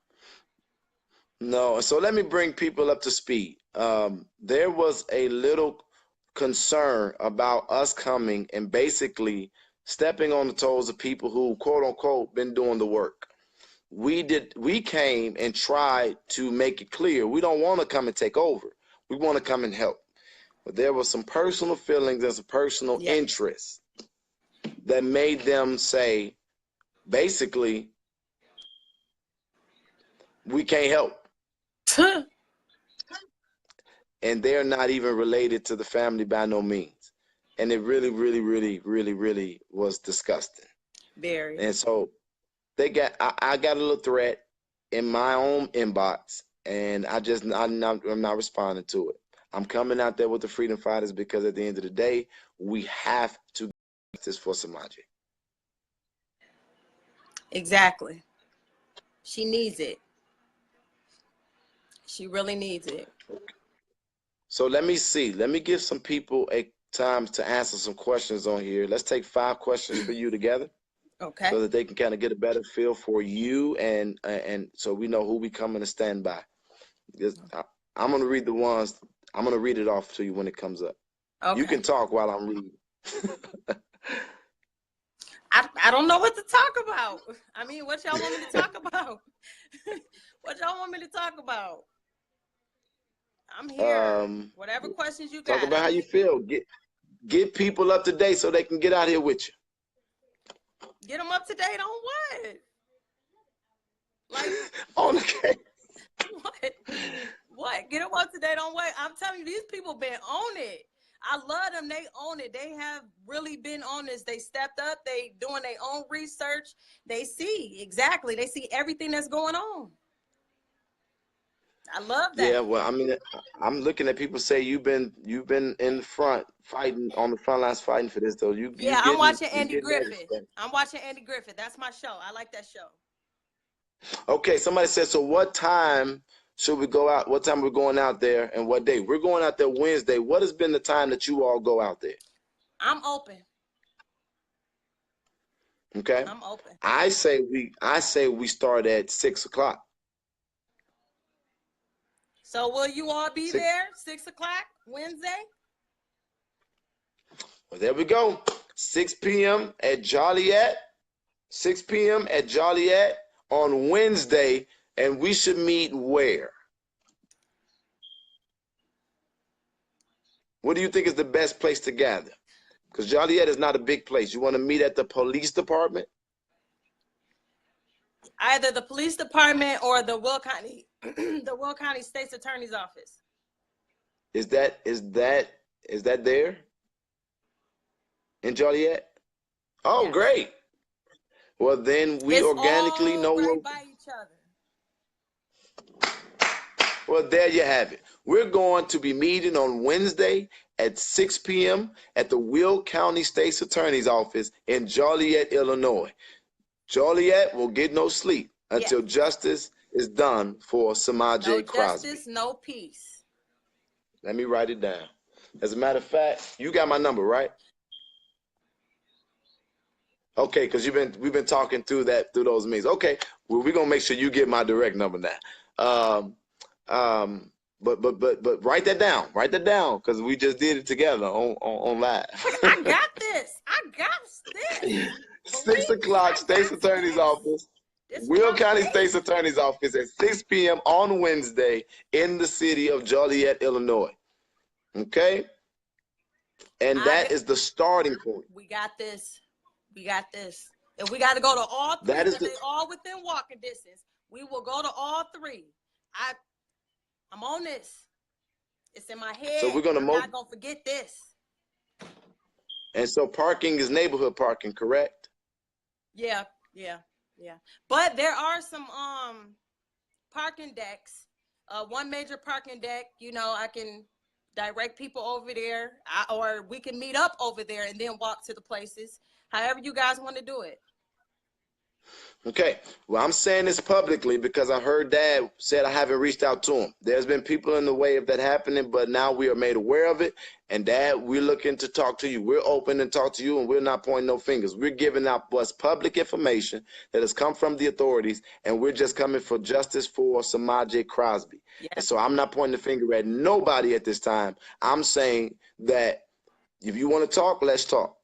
No, so let me bring people up to speed. There was a little concern about us coming and basically stepping on the toes of people who, quote unquote, been doing the work. We came and tried to make it clear we don't want to come and take over. We want to come and help. But there were some personal feelings and some personal interests that made them say, basically, we can't help. And they're not even related to the family by no means. And it really, really, really, really, really was disgusting. Very. And so I got a little threat in my own inbox, and I'm not responding to it. I'm coming out there with the freedom fighters because at the end of the day, we have to get this for Semaj. Exactly. She needs it. She really needs it. So let me see. Let me give some people a time to answer some questions on here. Let's take 5 questions for you together. Okay. So that they can kind of get a better feel for you, and so we know who we coming to stand by. I'm going to read the ones. I'm going to read it off to you when it comes up. Okay. You can talk while I'm reading. I don't know what to talk about. I mean, what y'all want me to talk about? What y'all want me to talk about? I'm here. Whatever questions you got. Talk about how you feel. Get people up to date so they can get out here with you. Get them up to date on what? Like on the case. What? Get them up to date on what? I'm telling you, these people been on it. I love them. They own it. They have really been on this. They stepped up. They doing their own research. They see exactly. They see everything that's going on. I love that. Yeah, well, I mean, I'm looking at people say you've been in the front fighting on the front lines fighting for this though. I'm watching Andy Griffith. I'm watching Andy Griffith. That's my show. I like that show. Okay, somebody said, so what time should we go out? What time we're going out there and what day? We're going out there Wednesday. What has been the time that you all go out there? I'm open. Okay. I'm open. I say we start at 6 o'clock. So will you all be there 6 o'clock Wednesday? Well, there we go. 6 p.m. at Joliet. 6 p.m. at Joliet on Wednesday, and we should meet where? What do you think is the best place to gather? Because Joliet is not a big place. You want to meet at the police department? Either the police department or the Will County, the Will County State's Attorney's Office. Is that there in Joliet? Oh, yes. Great. Well, then we organically know right by each other. Well, there you have it. We're going to be meeting on Wednesday at 6 p.m. at the Will County State's Attorney's Office in Joliet, Illinois. Joliet will get no sleep until justice is done for Semaj Crosby. No justice, no peace. Let me write it down. As a matter of fact, you got my number, right? Okay, because we've been talking through those means. Okay, well, we're gonna make sure you get my direct number now. Um, but write that down. Write that down because we just did it together on live. I got this. I got this. 6 o'clock, State's Attorney's Office. Will County State's Attorney's Office at 6 p.m. on Wednesday in the city of Joliet, Illinois. Okay? And that is the starting point. We got this. We got this. If we got to go to all three, that is they all within walking distance, we will go to all three. I'm on this. It's in my head. So we're gonna I'm not gonna forget this. And so parking is neighborhood parking, correct? Yeah. But there are some parking decks. One major parking deck, you know, I can direct people over there, or we can meet up over there and then walk to the places. However you guys want to do it. Okay. Well, I'm saying this publicly because I heard Dad said I haven't reached out to him. There's been people in the way of that happening, but now we are made aware of it. And Dad, we're looking to talk to you. We're open and talk to you, and we're not pointing no fingers. We're giving out what's public information that has come from the authorities, and we're just coming for justice for Semaj Crosby. Yes. And so I'm not pointing the finger at nobody at this time. I'm saying that if you want to talk, let's talk.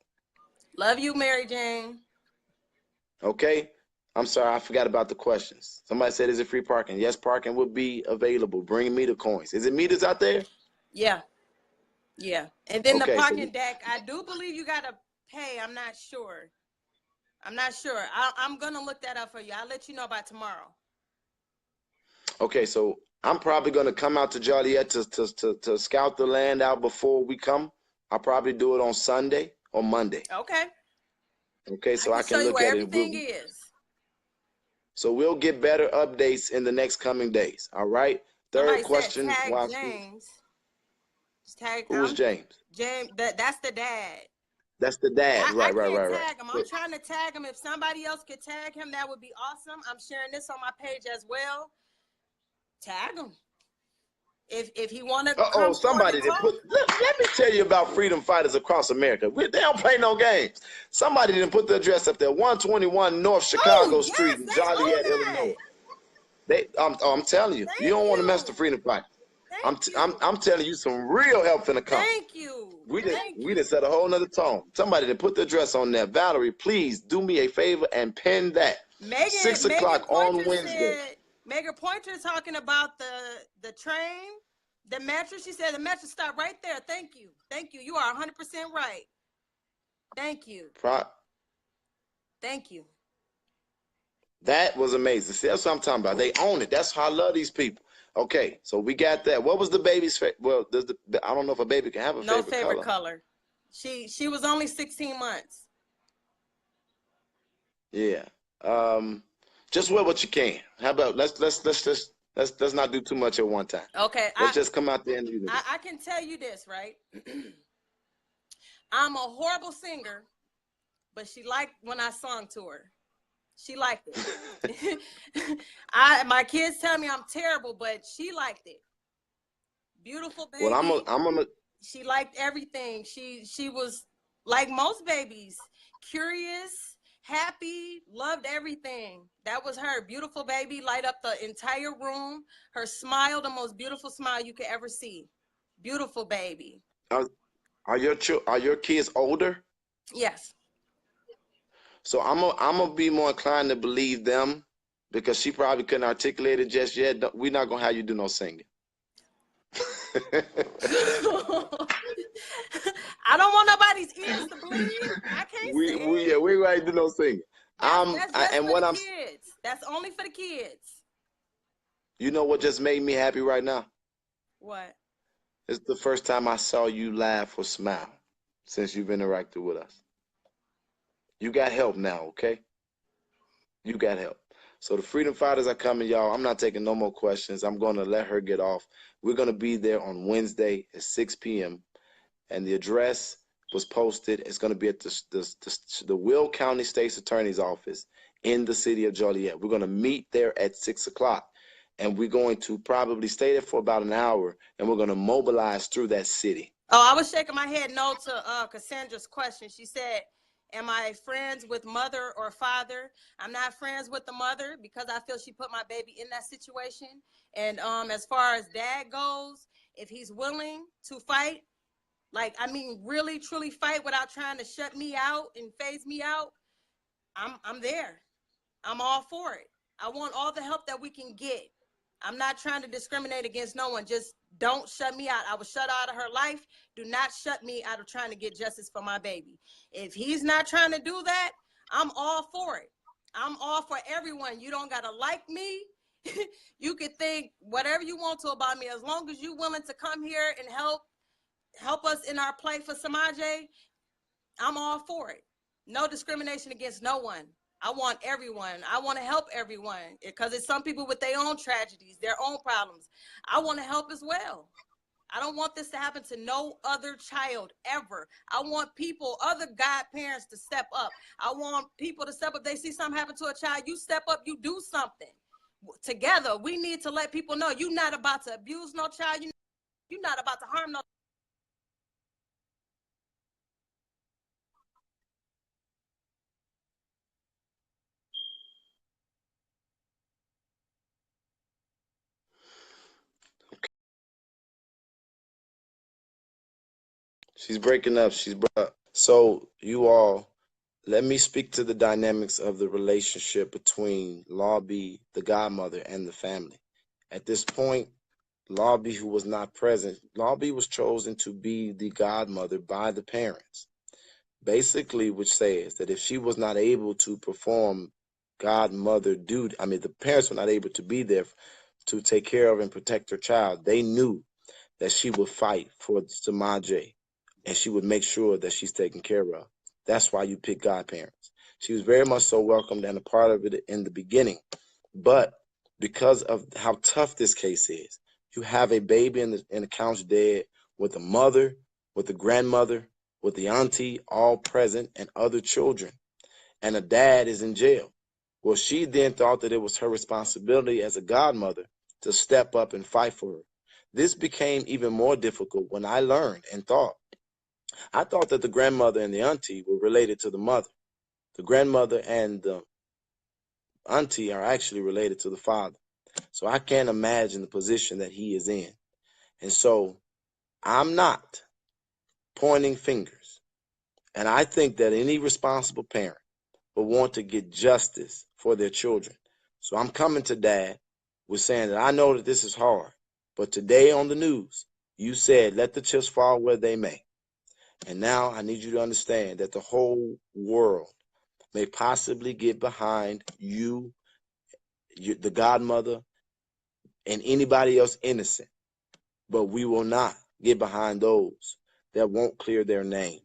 Love you, Mary Jane. Okay. I'm sorry, I forgot about the questions. Somebody said, is it free parking? Yes, parking will be available. Bring meter coins. Is it meters out there? Yeah. And then the parking deck, I do believe you got to pay. I'm not sure. I'm going to look that up for you. I'll let you know by tomorrow. Okay, so I'm probably going to come out to Joliet to scout the land out before we come. I'll probably do it on Sunday or Monday. Okay, so I can look at it. Everything is. So we'll get better updates in the next coming days. All right. Third question. Tag James. Who was James? James. That's the dad. That's the dad. Right. Tag him. I'm trying to tag him. If somebody else could tag him, that would be awesome. I'm sharing this on my page as well. Tag him. If he want to. Somebody did put. Let me tell you about freedom fighters across America. They don't play no games. Somebody didn't put the address up there. 121 North Chicago Street in Joliet, Illinois. I'm telling you, you don't want to mess with the freedom fighters. I'm telling you, some real help finna come. Thank you. We didn't set a whole nother tone. Somebody didn't put the address on there. Valerie, please do me a favor and pin that. 6 o'clock on Wednesday. Megan Pointer talking about the train, the mattress. She said the mattress stopped right there. Thank you. You are 100% right. Thank you. Thank you. That was amazing. See, that's what I'm talking about. They own it. That's how I love these people. Okay, so we got that. What was the baby's favorite? Well, I don't know if a baby can have a favorite color. No favorite color. She was only 16 months. Yeah. Just wear what you can. How about let's not do too much at one time. Okay. Let's just come out there and do this. I can tell you this, right? I'm a horrible singer, but she liked when I sung to her. She liked it. My kids tell me I'm terrible, but she liked it. Beautiful baby. Well, she liked everything. She was like most babies, curious, happy, loved everything. That was her. Beautiful baby, light up the entire room. Her smile, the most beautiful smile you could ever see. Beautiful baby. Are your kids older? Yes. So I'm gonna be more inclined to believe them because she probably couldn't articulate it just yet. We're not gonna have you do no singing. I don't want nobody's ears to bleed. I can't sing. We ain't do no singing. Kids. That's only for the kids. You know what just made me happy right now? What? It's the first time I saw you laugh or smile since you've interacted with us. You got help now, okay? You got help. So the freedom fighters are coming, y'all. I'm not taking no more questions. I'm going to let her get off. We're going to be there on Wednesday at 6 p.m. And the address was posted. It's going to be at the Will County State's Attorney's Office in the city of Joliet. We're going to meet there at 6 o'clock. And we're going to probably stay there for about an hour. And we're going to mobilize through that city. Oh, I was shaking my head no to Cassandra's question. She said, Am I friends with mother or father? I'm not friends with the mother because I feel she put my baby in that situation. And as far as dad goes, if he's willing to fight, like I mean, really truly fight without trying to shut me out and phase me out, I'm there. I'm all for it. I want all the help that we can get. I'm not trying to discriminate against no one. Just don't shut me out. I was shut out of her life. Do not shut me out of trying to get justice for my baby. If he's not trying to do that, I'm all for it. I'm all for everyone. You don't got to like me. You can think whatever you want to about me. As long as you're willing to come here and help us in our play for Semaj, I'm all for it. No discrimination against no one. I want everyone. I want to help everyone because it's some people with their own tragedies, their own problems. I want to help as well. I don't want this to happen to no other child ever. I want people, other godparents to step up. I want people to step up. They see something happen to a child, you step up, you do something. Together, we need to let people know you're not about to abuse no child. You're not about to harm no. She's breaking up. She's up. So you all, let me speak to the dynamics of the relationship between Lobby, the godmother, and the family. At this point, Lobby, who was not present, Lobby was chosen to be the godmother by the parents, basically, which says that if she was not able to perform godmother duty, I mean, the parents were not able to be there to take care of and protect her child, they knew that she would fight for Samaje and she would make sure that she's taken care of. That's why you pick godparents. She was very much so welcomed and a part of it in the beginning. But because of how tough this case is, you have a baby in the couch dead with a mother, with a grandmother, with the auntie all present and other children, and a dad is in jail. Well, she then thought that it was her responsibility as a godmother to step up and fight for her. This became even more difficult when I learned and thought. I thought that the grandmother and the auntie were related to the mother. The grandmother and the auntie are actually related to the father. So I can't imagine the position that he is in. And so I'm not pointing fingers. And I think that any responsible parent will want to get justice for their children. So I'm coming to dad with saying that I know that this is hard. But today on the news, you said, let the chips fall where they may. And now I need you to understand that the whole world may possibly get behind you, the godmother, and anybody else innocent. But we will not get behind those that won't clear their name.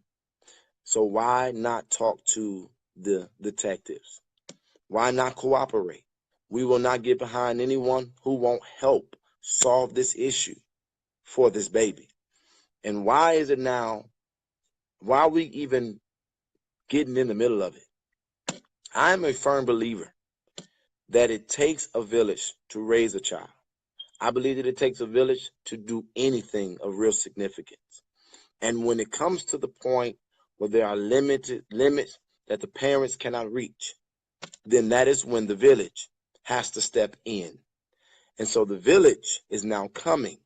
So why not talk to the detectives? Why not cooperate? We will not get behind anyone who won't help solve this issue for this baby. And why is it now, why are we even getting in the middle of it? I'm a firm believer that it takes a village to raise a child. I believe that it takes a village to do anything of real significance. And when it comes to the point where there are limits that the parents cannot reach, then that is when the village has to step in. And so the village is now coming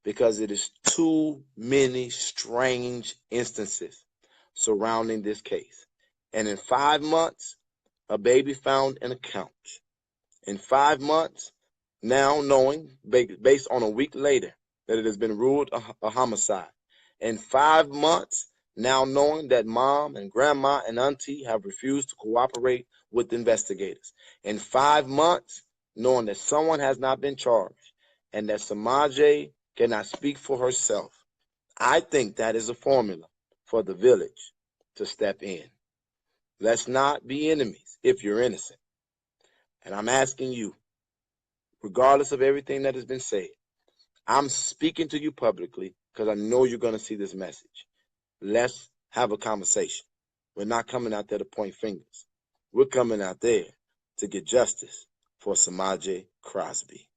because it is too many strange instances surrounding this case. And in 5 months, a baby found in a couch. In 5 months, now knowing, based on a week later, that it has been ruled a homicide. In 5 months, now knowing that mom and grandma and auntie have refused to cooperate with investigators. In 5 months, knowing that someone has not been charged and that Samaje cannot speak for herself. I think that is a formula for the village to step in. Let's not be enemies if you're innocent. And I'm asking you, regardless of everything that has been said, I'm speaking to you publicly because I know you're going to see this message. Let's have a conversation. We're not coming out there to point fingers. We're coming out there to get justice for Semaj Crosby.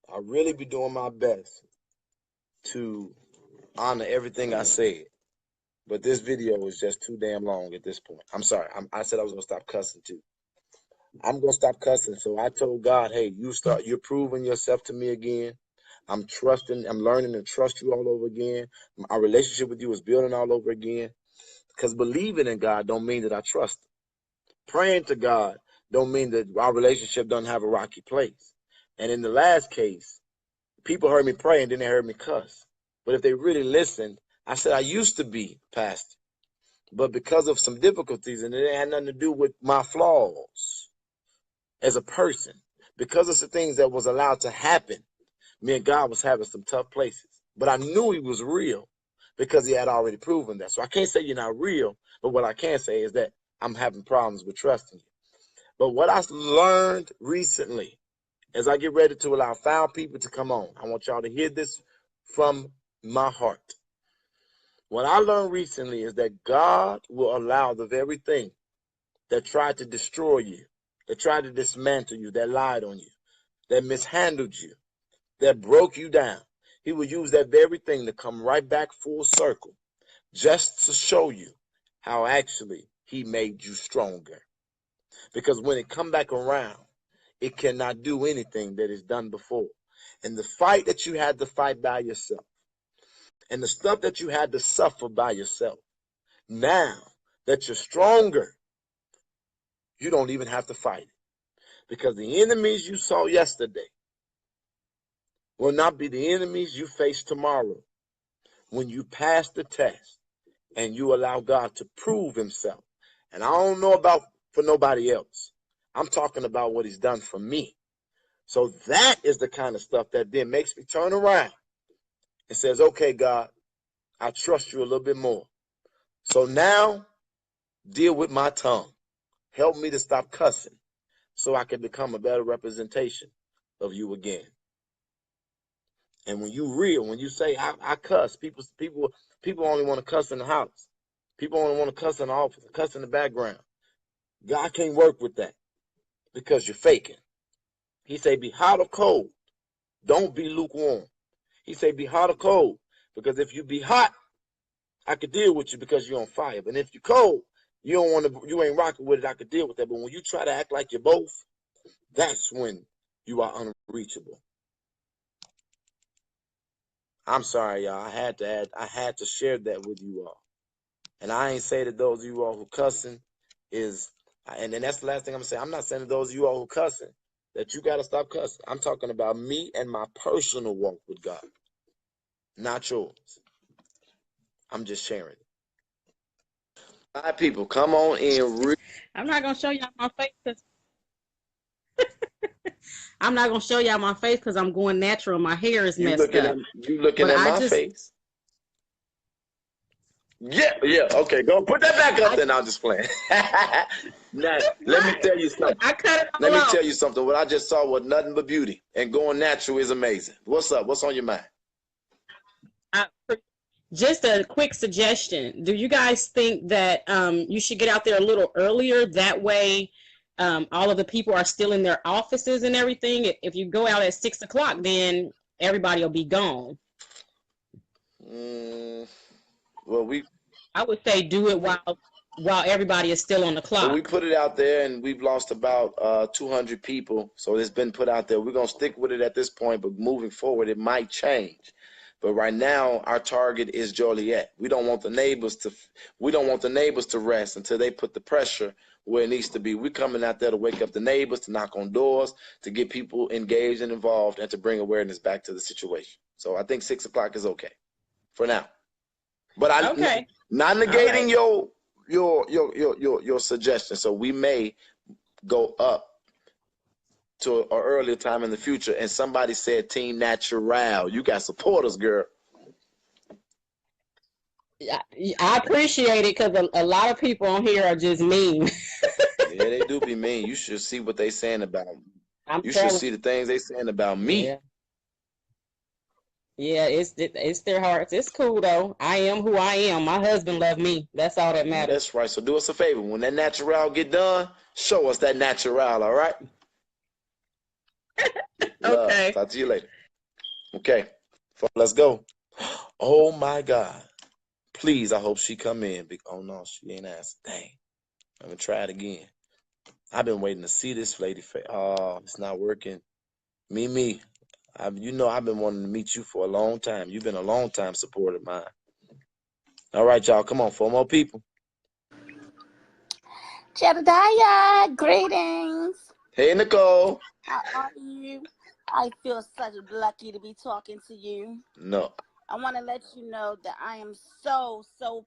I'll really be doing my best to honor everything I said. But this video is just too damn long at this point. I'm sorry. I said I was gonna stop cussing too. I'm gonna stop cussing. So I told God, hey, you're proving yourself to me again. I'm learning to trust you all over again. Our relationship with you is building all over again. Because believing in God don't mean that I trust him. Praying to God don't mean that our relationship doesn't have a rocky place. And in the last case, people heard me pray and then they heard me cuss. But if they really listened, I said I used to be pastor, but because of some difficulties, and it had nothing to do with my flaws as a person, because of some things that was allowed to happen, me and God was having some tough places. But I knew he was real because he had already proven that. So I can't say you're not real, but what I can say is that I'm having problems with trusting you. But what I learned recently, as I get ready to allow foul people to come on, I want y'all to hear this from my heart. What I learned recently is that God will allow the very thing that tried to destroy you, that tried to dismantle you, that lied on you, that mishandled you, that broke you down. He will use that very thing to come right back full circle just to show you how actually he made you stronger. Because when it come back around, it cannot do anything that is done before. And the fight that you had to fight by yourself, and the stuff that you had to suffer by yourself, now that you're stronger, you don't even have to fight it. Because the enemies you saw yesterday will not be the enemies you face tomorrow when you pass the test and you allow God to prove himself. And I don't know about for nobody else. I'm talking about what he's done for me. So that is the kind of stuff that then makes me turn around and says, okay, God, I trust you a little bit more. So now deal with my tongue. Help me to stop cussing so I can become a better representation of you again. And when you real, when you say I cuss, people only want to cuss in the house. People only want to cuss in the office, cuss in the background. God can't work with that because you're faking. He say be hot or cold. Don't be lukewarm. He say be hot or cold, because if you be hot, I could deal with you because you're on fire. But if you're cold, you ain't rocking with it, I could deal with that. But when you try to act like you're both, that's when you are unreachable. I'm sorry, y'all. I had to share that with you all. And I ain't say that those of you all who cussing is, and then that's the last thing I'm gonna say. I'm not saying to those of you all who cussing that you gotta stop cussing. I'm talking about me and my personal walk with God, not yours. I'm just sharing it. All right, people, come on in. I'm not gonna show y'all my face because I'm not gonna show y'all my face because I'm going natural. My hair is messed up. You looking But at I my just face? Yeah, yeah. Okay, go put that back up. I Then I'll just play. Now, let me what? tell you something. I cut it Let all me off. tell you something. What I just saw was nothing but beauty, and going natural is amazing. What's up? What's on your mind? I, just a quick suggestion. Do you guys think that you should get out there a little earlier? That way, all of the people are still in their offices and everything. If you go out at 6 o'clock, then everybody will be gone. Mm, well, I would say do it while everybody is still on the we clock. put it out there, and we've lost about 200 people. So it's been put out there. We're gonna stick with it at this point, but moving forward, it might change. But right now, our target is Joliet. We don't want the neighbors to rest until they put the pressure where it needs to be. We're coming out there to wake up the neighbors, to knock on doors, to get people engaged and involved, and to bring awareness back to the situation. So I think 6 o'clock is okay for now. But Okay. not All negating right. your suggestion. So we may go up to an earlier time in the future. And somebody said Team Natural. You got supporters, girl. I appreciate it because a lot of people on here are just mean. Yeah, they do be mean. You should see what they saying about me. I'm You should telling see the things they saying about you. me. Yeah. Yeah, it's their hearts. It's cool though. I am who I am. My husband loved me. That's all that matters. That's right. So do us a favor. When that natural get done, show us that natural, all right? Love. Okay. Talk to you later. Okay. Let's go. Oh my God. Please, I hope she come in. Oh no, she ain't answered. Dang. I'm gonna try it again. I've been waiting to see this lady face. Oh, it's not working. Mimi, you know I've been wanting to meet you for a long time. You've been a long time supporter of mine. All right, y'all, come on, 4 more people. Jedidah, greetings. Hey, Nicole. How are you? I feel such lucky to be talking to you. No. I want to let you know that I am so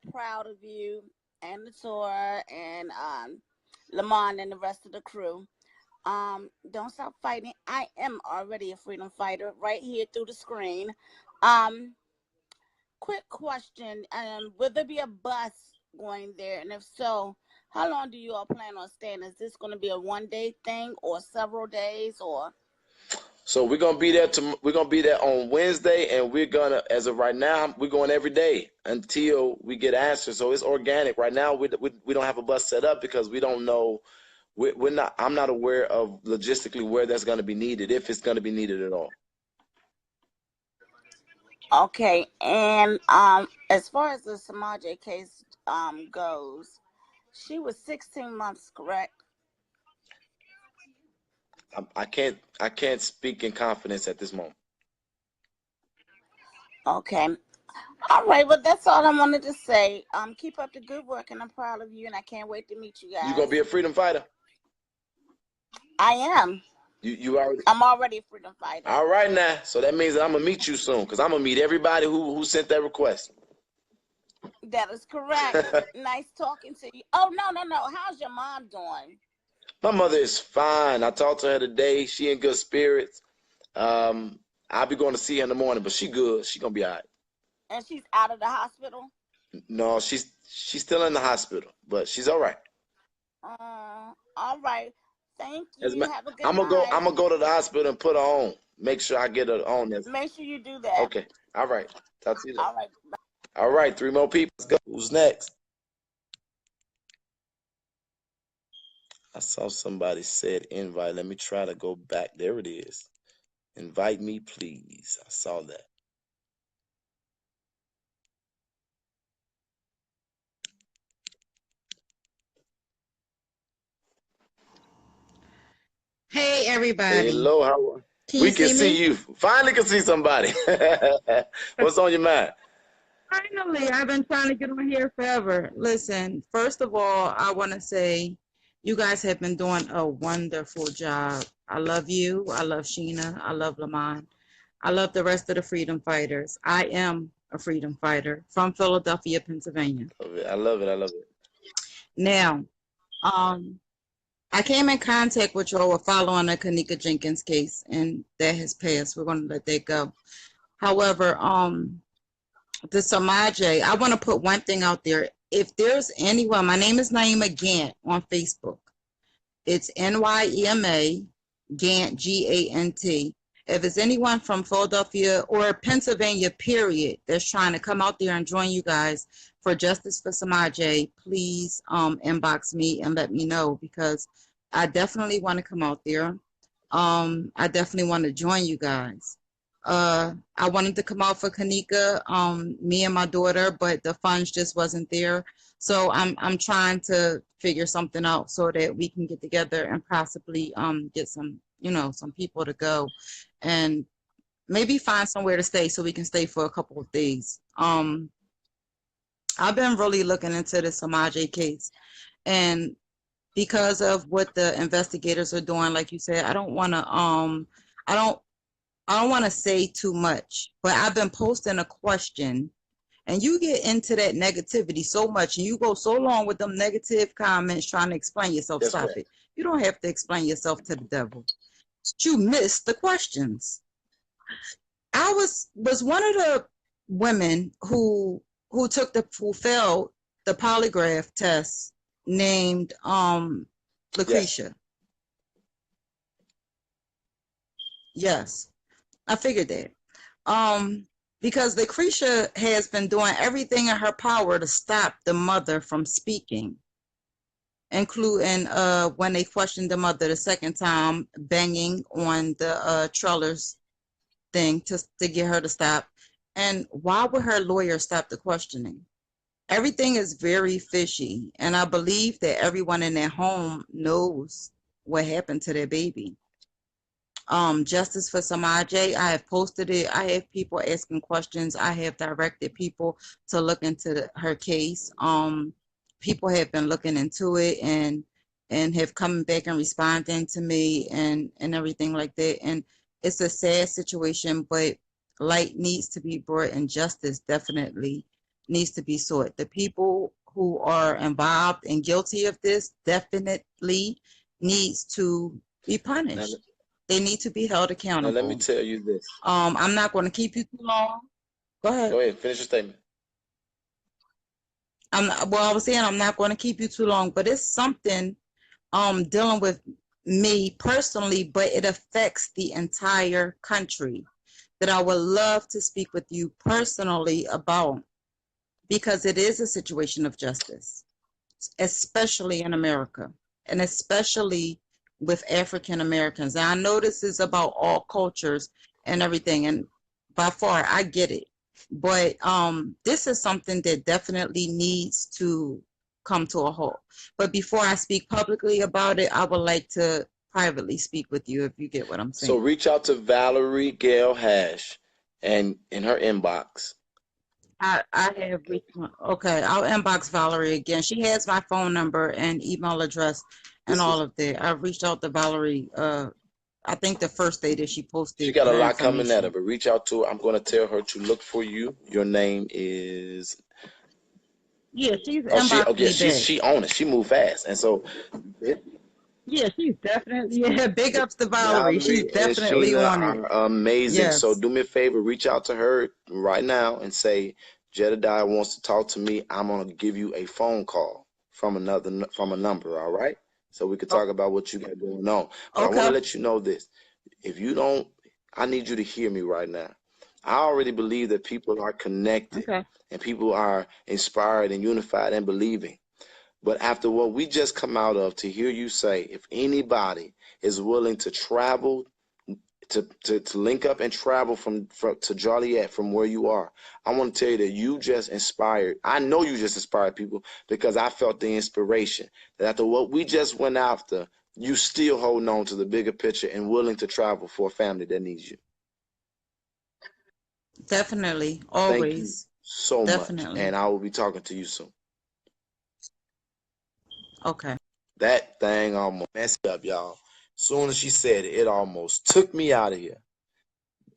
proud of you and the tour and Lamont and the rest of the crew. Don't stop fighting. I am already a freedom fighter right here through the screen. Quick question. Will there be a bus going there? And if so, how long do you all plan on staying? Is this going to be a one-day thing or several days or? So we're gonna be there. We're gonna be there on Wednesday, and we're gonna, as of right now, we're going every day until we get answers. So it's organic. Right now, we don't have a bus set up because we don't know. We're not. I'm not aware of logistically where that's gonna be needed, if it's gonna be needed at all. Okay, and as far as the Semaj case goes, she was 16 months, correct? I can't speak in confidence at this moment. Okay. All right, well, that's all I wanted to say. Keep up the good work, and I'm proud of you, and I can't wait to meet you guys. You gonna be a freedom fighter? I am. You already? I'm already a freedom fighter. All right now. So that means that I'm gonna meet you soon, because I'm gonna meet everybody who sent that request. That is correct. Nice talking to you. Oh, no. How's your mom doing? My mother is fine. I talked to her today. She in good spirits. I'll be going to see her in the morning, but she good. She gonna be all right. And she's out of the hospital? No, she's still in the hospital, but she's all right. All right. Thank you. Have a good night. I'm gonna go to the hospital and put her on. Make sure I get her on there. Make sure you do that. Okay. All right. Talk to you later. All right. Bye. All right. 3 more people. Let's go. Who's next? I saw somebody said invite. Let me try to go back. There it is. Invite me, please. I saw that. Hey, everybody. Hello, how are you? We can see you. Finally can see somebody. What's on your mind? Finally, I've been trying to get on here forever. Listen, first of all, I want to say you guys have been doing a wonderful job. I love you. I love Sheena. I love Lamont. I love the rest of the freedom fighters. I am a freedom fighter from Philadelphia, Pennsylvania. I love it. I love it. Now, I came in contact with y'all following the Kanika Jenkins case, and that has passed. We're going to let that go. However, the Semaj, I want to put one thing out there. If there's anyone, my name is Naima Gant on Facebook. It's Nyema Gant, Gant. If it's anyone from Philadelphia or Pennsylvania, period, that's trying to come out there and join you guys for Justice for Semaj, please inbox me and let me know, because I definitely want to come out there. I definitely want to join you guys. I wanted to come out for Kanika, me and my daughter, but the funds just wasn't there. So I'm trying to figure something out so that we can get together and possibly get some people to go and maybe find somewhere to stay so we can stay for a couple of days. I've been really looking into the Semaj case, and because of what the investigators are doing, like you said, I don't want to say too much, but I've been posting a question, and you get into that negativity so much, and you go so long with them negative comments trying to explain yourself. That's Stop right. it. You don't have to explain yourself to the devil. You missed the questions. I was one of the women who failed the polygraph test, named Lucretia. Yes, I figured that. Because Lucretia has been doing everything in her power to stop the mother from speaking, including when they questioned the mother the second time, banging on the trellis thing to get her to stop. And why would her lawyer stop the questioning? everything is very fishy, and I believe that everyone in their home knows what happened to their baby. Justice for Semaj, I have posted it. I have people asking questions. I have directed people to look into her case. People have been looking into it and have come back and responding to me and everything like that. And it's a sad situation, but light needs to be brought and justice definitely needs to be sought. The people who are involved and guilty of this definitely needs to be Now, punished. They need to be held now let me accountable. tell you this. I'm not going to keep you too long. Go ahead. Go ahead, finish your statement. I was saying I'm not going to keep you too long, but it's something dealing with me personally, but it affects the entire country that I would love to speak with you personally about, because it is a situation of justice, especially in America and especially with African Americans. And I know this is about all cultures and everything, and by far I get it. But this is something that definitely needs to come to a halt. But before I speak publicly about it, I would like to privately speak with you, if you get what I'm So saying. reach out to Valerie Gale Hash and in her inbox. I have reached okay, I'll inbox Valerie again. She has my phone number and email address and This all is of that. I reached out to Valerie I think the first day that she she posted got a her lot coming at her, information. but reach out to her. I'm gonna tell her to look for you. Your name is Yeah, she's oh inboxed yeah, me back. she on it. She moved fast. And so Yeah, she's definitely, yeah, big ups to Valerie. She's Valerie and definitely Sheena on it. are amazing. So Yes. do me a favor, reach out to her right now and say, Jedidah wants to talk to me. I'm gonna give you a phone call from from a number, all right? So we could Oh, talk about what you got going on. But I want to okay. let you know this. If you don't, I need you to hear me right now. I already believe that people are connected Okay. and people are inspired and unified and believing. But after what we just come out of, to hear you say, if anybody is willing to travel, to link up and travel from to Joliet from where you are, I want to tell you that you just inspired. I know you just inspired people because I felt the inspiration that after what we just went after, you still holding on to the bigger picture and willing to travel for a family that needs you. Definitely. Thank you Always. so much. Definitely. And I will be talking to you soon. Okay. That thing almost messed up, y'all. Soon as she said it, it almost took me out of here.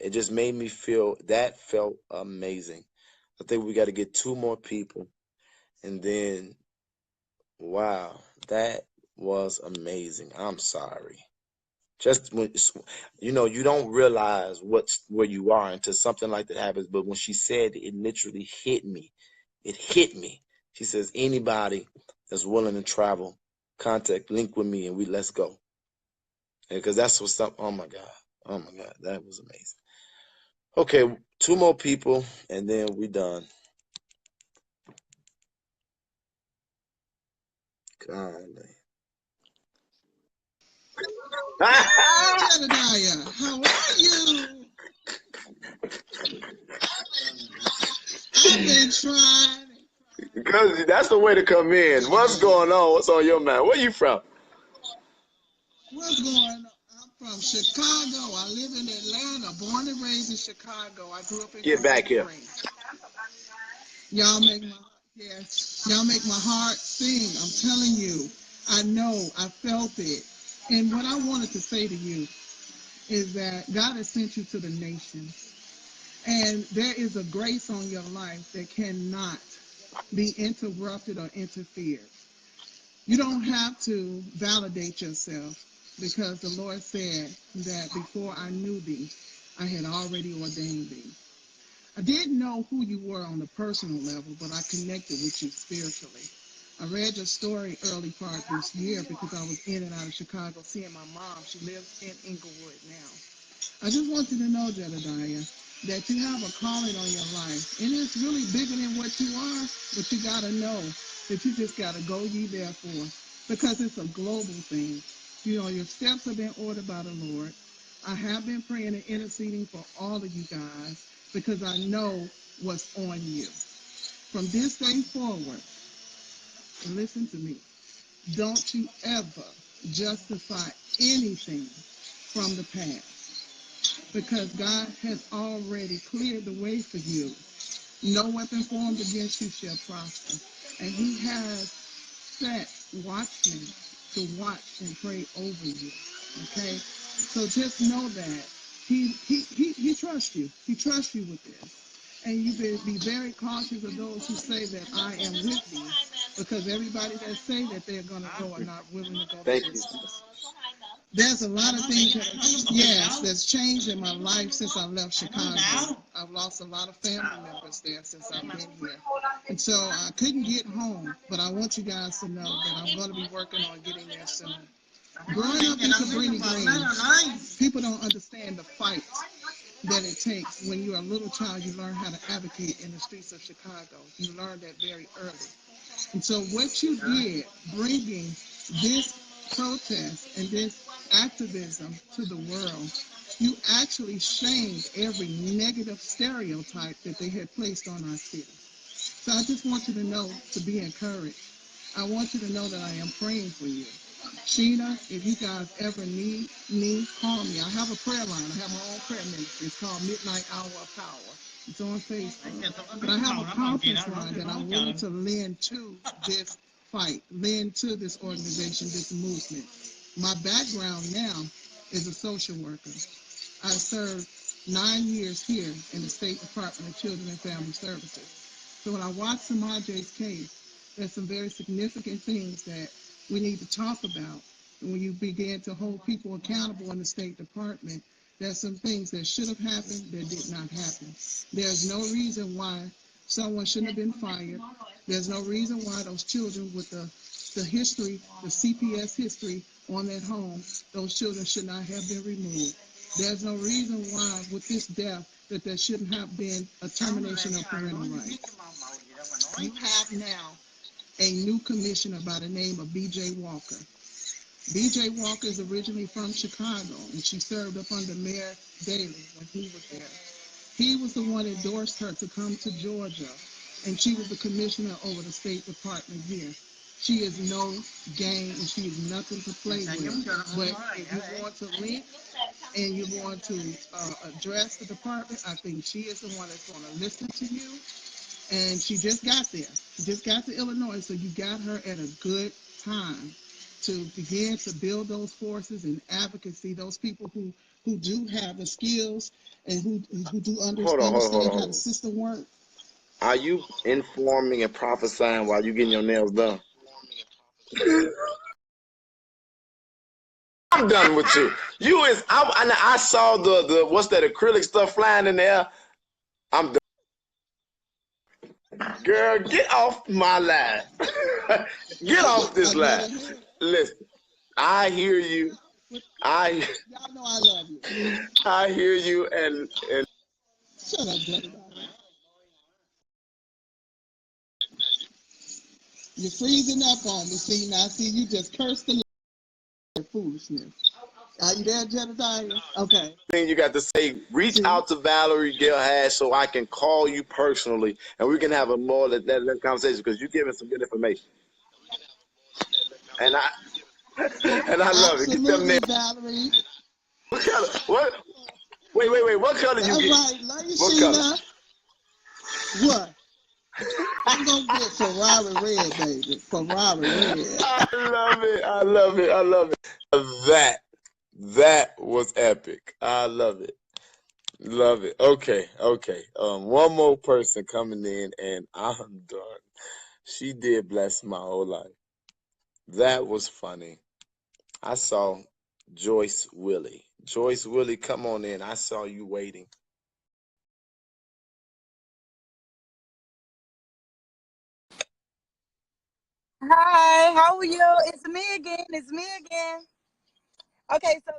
It just made me feel that felt amazing. I think we got to get two more people. And then, wow, that was amazing. I'm sorry. Just when you don't realize where you are until something like that happens. But when she said it, literally hit me. It hit me. She says, anybody that's willing to travel, contact, link with me, and let's go. Because that's what's up. Oh my God. Oh my God. That was amazing. Okay, two more people, and then we done. Golly. Jedidah, how are you? I've been trying. Because that's the way to come in. What's going on? What's on your mind? Where you from? What's going on? I'm from Chicago. I live in Atlanta, born and raised in Chicago. I grew up in Get back Cold here. Spring. Y'all make my y'all make my heart sing. I'm telling you. I know. I felt it. And what I wanted to say to you is that God has sent you to the nations. And there is a grace on your life that cannot be interrupted or interfered. You don't have to validate yourself because the Lord said that before I knew thee, I had already ordained thee. I didn't know who you were on a personal level, but I connected with you spiritually. I read your story early part this year because I was in and out of Chicago seeing my mom. She lives in Inglewood now. I just want you to know, Jedidah, that you have a calling on your life. And it's really bigger than what you are, but you got to know that you just got to go ye therefore because it's a global thing. You know, your steps have been ordered by the Lord. I have been praying and interceding for all of you guys because I know what's on you. from this day forward, and listen to me, don't you ever justify anything from the past, because God has already cleared the way for you. No weapon formed against you shall prosper. And he has set watchmen to watch and pray over you. Okay? So just know that he trusts you. He trusts you with this. And you be very cautious of those who say that I am with thee, because everybody that say that they're going to go are not willing to go the distance. There's a lot of things that, yes, that's changed in my life since I left Chicago. I've lost a lot of family members there since I've been here. And so I couldn't get home, but I want you guys to know that I'm going to be working on getting there soon. Growing up in Cabrini Green, people don't understand the fight that it takes. When you're a little child, you learn how to advocate in the streets of Chicago. You learn that very early. And so what you did, bringing this protest and this activism to the world, you actually shamed every negative stereotype that they had placed on our city. So I just want you to know, to be encouraged. I want you to know that I am praying for you. Sheena, if you guys ever need me, call me. I have a prayer line. I have my own prayer ministry. It's called Midnight Hour of Power. It's on Facebook. But I have a conference line that I'm willing to lend to this fight, lend to this organization, this movement. My background now is a social worker. I served 9 years here in the State Department of Children and Family Services. So when I watch Semaj's case, there's some very significant things that we need to talk about. And when you begin to hold people accountable in the State Department, there's some things that should have happened that did not happen. There's no reason why someone shouldn't have been fired. There's no reason why those children with the history, the CPS history on that home, those children should not have been removed. There's no reason why with this death that there shouldn't have been a termination of parental rights. You have now a new commissioner by the name of B.J. Walker. B.J. Walker is originally from Chicago, and she served up under Mayor Daley when he was there. He was the one that endorsed her to come to Georgia, and she was the commissioner over the State Department here. She is no game, and she is nothing to play with. But if you want to link and you want to address the department, I think she is the one that's going to listen to you. And she just got there. She just got to Illinois, so you got her at a good time to begin to build those forces and advocacy, those people who do have the skills and who do understand how the system works. Are you informing and prophesying while you getting your nails done? I'm done with you. I saw the what's that acrylic stuff flying in the air. I'm done. Girl, get off my line. Get off this line. Listen, I hear you. Y'all know I love you. I hear you, and Shut up, Jedidah. You're freezing up on me. See, now, you just cursed the foolishness. Are you there, Jedidah? Okay. Thing you got to say, reach out to Valerie Gail Hash so I can call you personally, and we can have a more that conversation, because you're giving some good information. And I love it. Get them nails. Valerie. What color? What? Wait. What color you get? All right, love you, What Sheena. color? What? I'm gonna get Ferrari red, baby. Ferrari red. I love it. That was epic. I love it. Love it. Okay. One more person coming in, and I'm done. She did bless my whole life. That was funny. I saw Joyce Willie. Joyce Willie, come on in. I saw you waiting. Hi, how are you? It's me again. Okay, so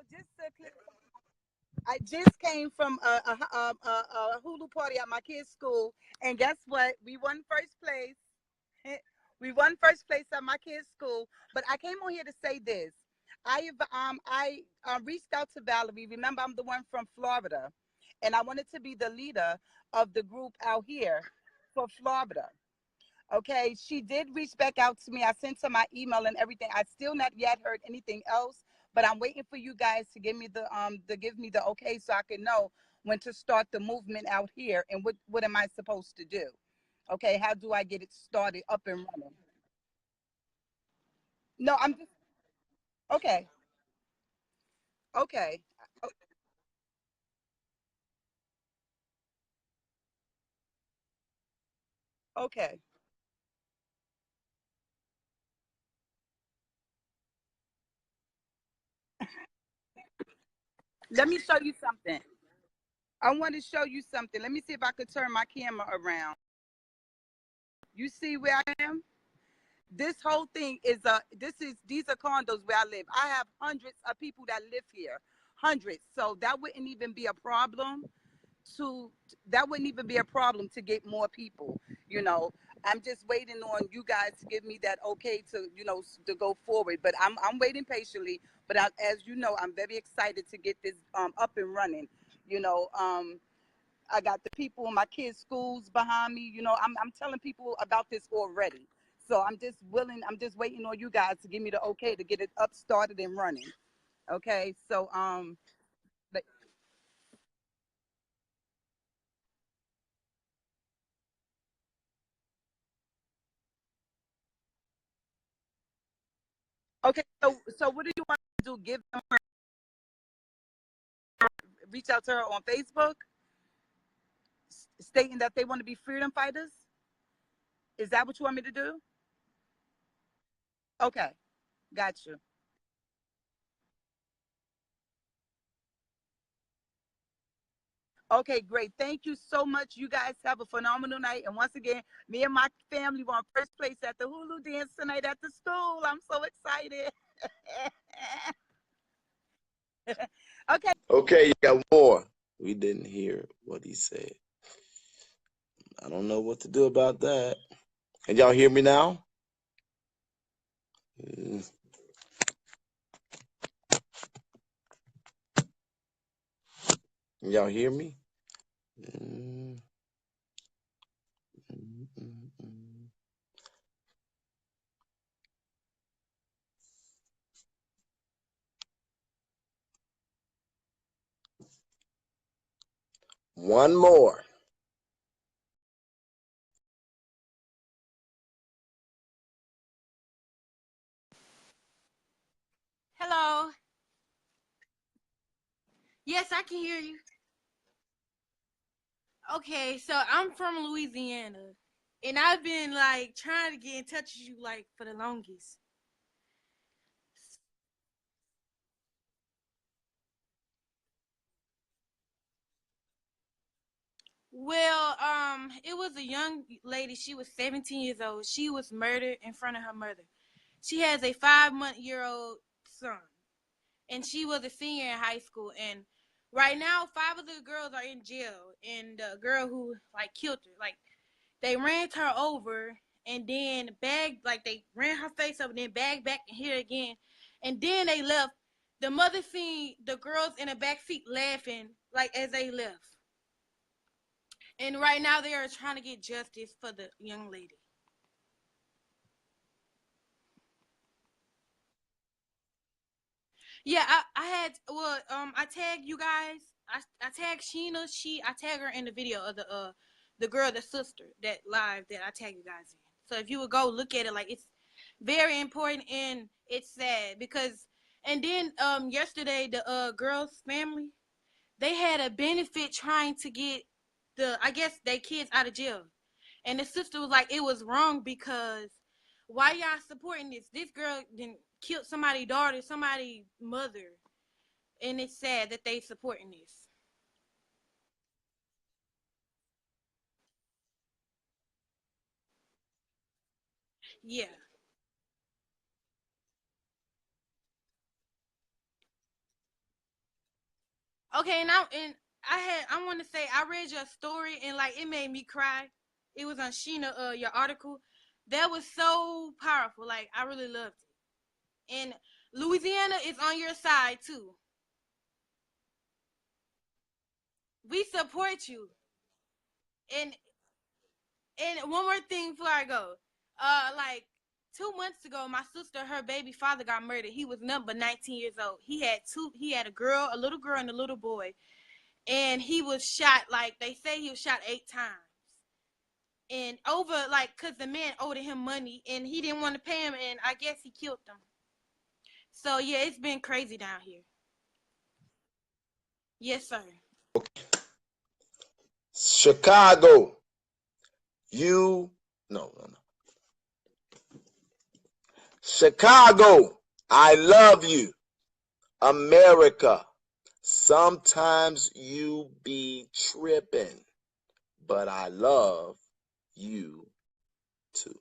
I just came from a Hulu party at my kids' school, and guess what? We won first place. We won first place at my kids' school. But I came on here to say this. I reached out to Valerie. Remember, I'm the one from Florida, and I wanted to be the leader of the group out here for Florida. Okay, she did reach back out to me. I sent her my email and everything. I still not yet heard anything else, but I'm waiting for you guys to give me the okay so I can know when to start the movement out here and what am I supposed to do? Okay, how do I get it started up and running? No, I'm just okay. Okay. Okay. Let me show you something. I want to show you something. Let me see if I could turn my camera around. You see where I am? This whole thing is these are condos where I live. I have hundreds of people that live here. Hundreds. So that wouldn't even be a problem to that wouldn't even be a problem to get more people, you know. I'm just waiting on you guys to give me that okay to, to go forward. But I'm waiting patiently. But as you know, I'm very excited to get this up and running. You know, I got the people in my kids' schools behind me. You know, I'm telling people about this already. So I'm just waiting on you guys to give me the okay to get it up, started, and running. Okay. So but, okay. So what do you want to do? Give them reach out to her on Facebook, stating that they want to be freedom fighters. Is that what you want me to do? Okay, got you. Okay, great. Thank you so much. You guys have a phenomenal night. And once again, me and my family were on first place at the Hulu dance tonight at the school. I'm so excited. Okay. Okay, you got more. We didn't hear what he said. I don't know what to do about that. Can y'all hear me now? Mm, Can y'all hear me? Mm, mm, mm, mm. One more. Hello. Yes, I can hear you. Okay, so I'm from Louisiana, and I've been like trying to get in touch with you like for the longest. Well, it was a young lady. She was 17 years old. She was murdered in front of her mother. She has a 5-month-year-old son, and she was a senior in high school. And right now, 5 of the girls are in jail. And the girl who like killed her, like they ran her over and then bagged, like they ran her face up and then bagged back and hit her again, and then they left. The mother seen the girls in the back seat laughing like as they left. And right now they are trying to get justice for the young lady. Yeah, I had I tagged you guys. I tagged Sheena. I tagged her in the video of the girl, the sister that live that I tagged you guys in. So if you would go look at it, like it's very important and it's sad because and then yesterday the girl's family they had a benefit trying to get the I guess they kids out of jail. And the sister was like, it was wrong because why y'all supporting this? This girl then killed somebody's daughter, somebody's mother, and it's sad that they supporting this. Yeah. Okay. I want to say I read your story and like it made me cry. It was on Sheena, your article. That was so powerful. Like I really loved it. And Louisiana is on your side too. We support you. And And one more thing before I go. Like 2 months ago, my sister, her baby father got murdered. He was nothing but 19 years old. He had a little girl and a little boy. And he was shot, like they say he was shot 8 times. And over, like, because the man owed him money and he didn't want to pay him, and I guess he killed them. So yeah, it's been crazy down here. Yes, sir. Chicago, no. Chicago, I love you. America, sometimes you be tripping, but I love you too.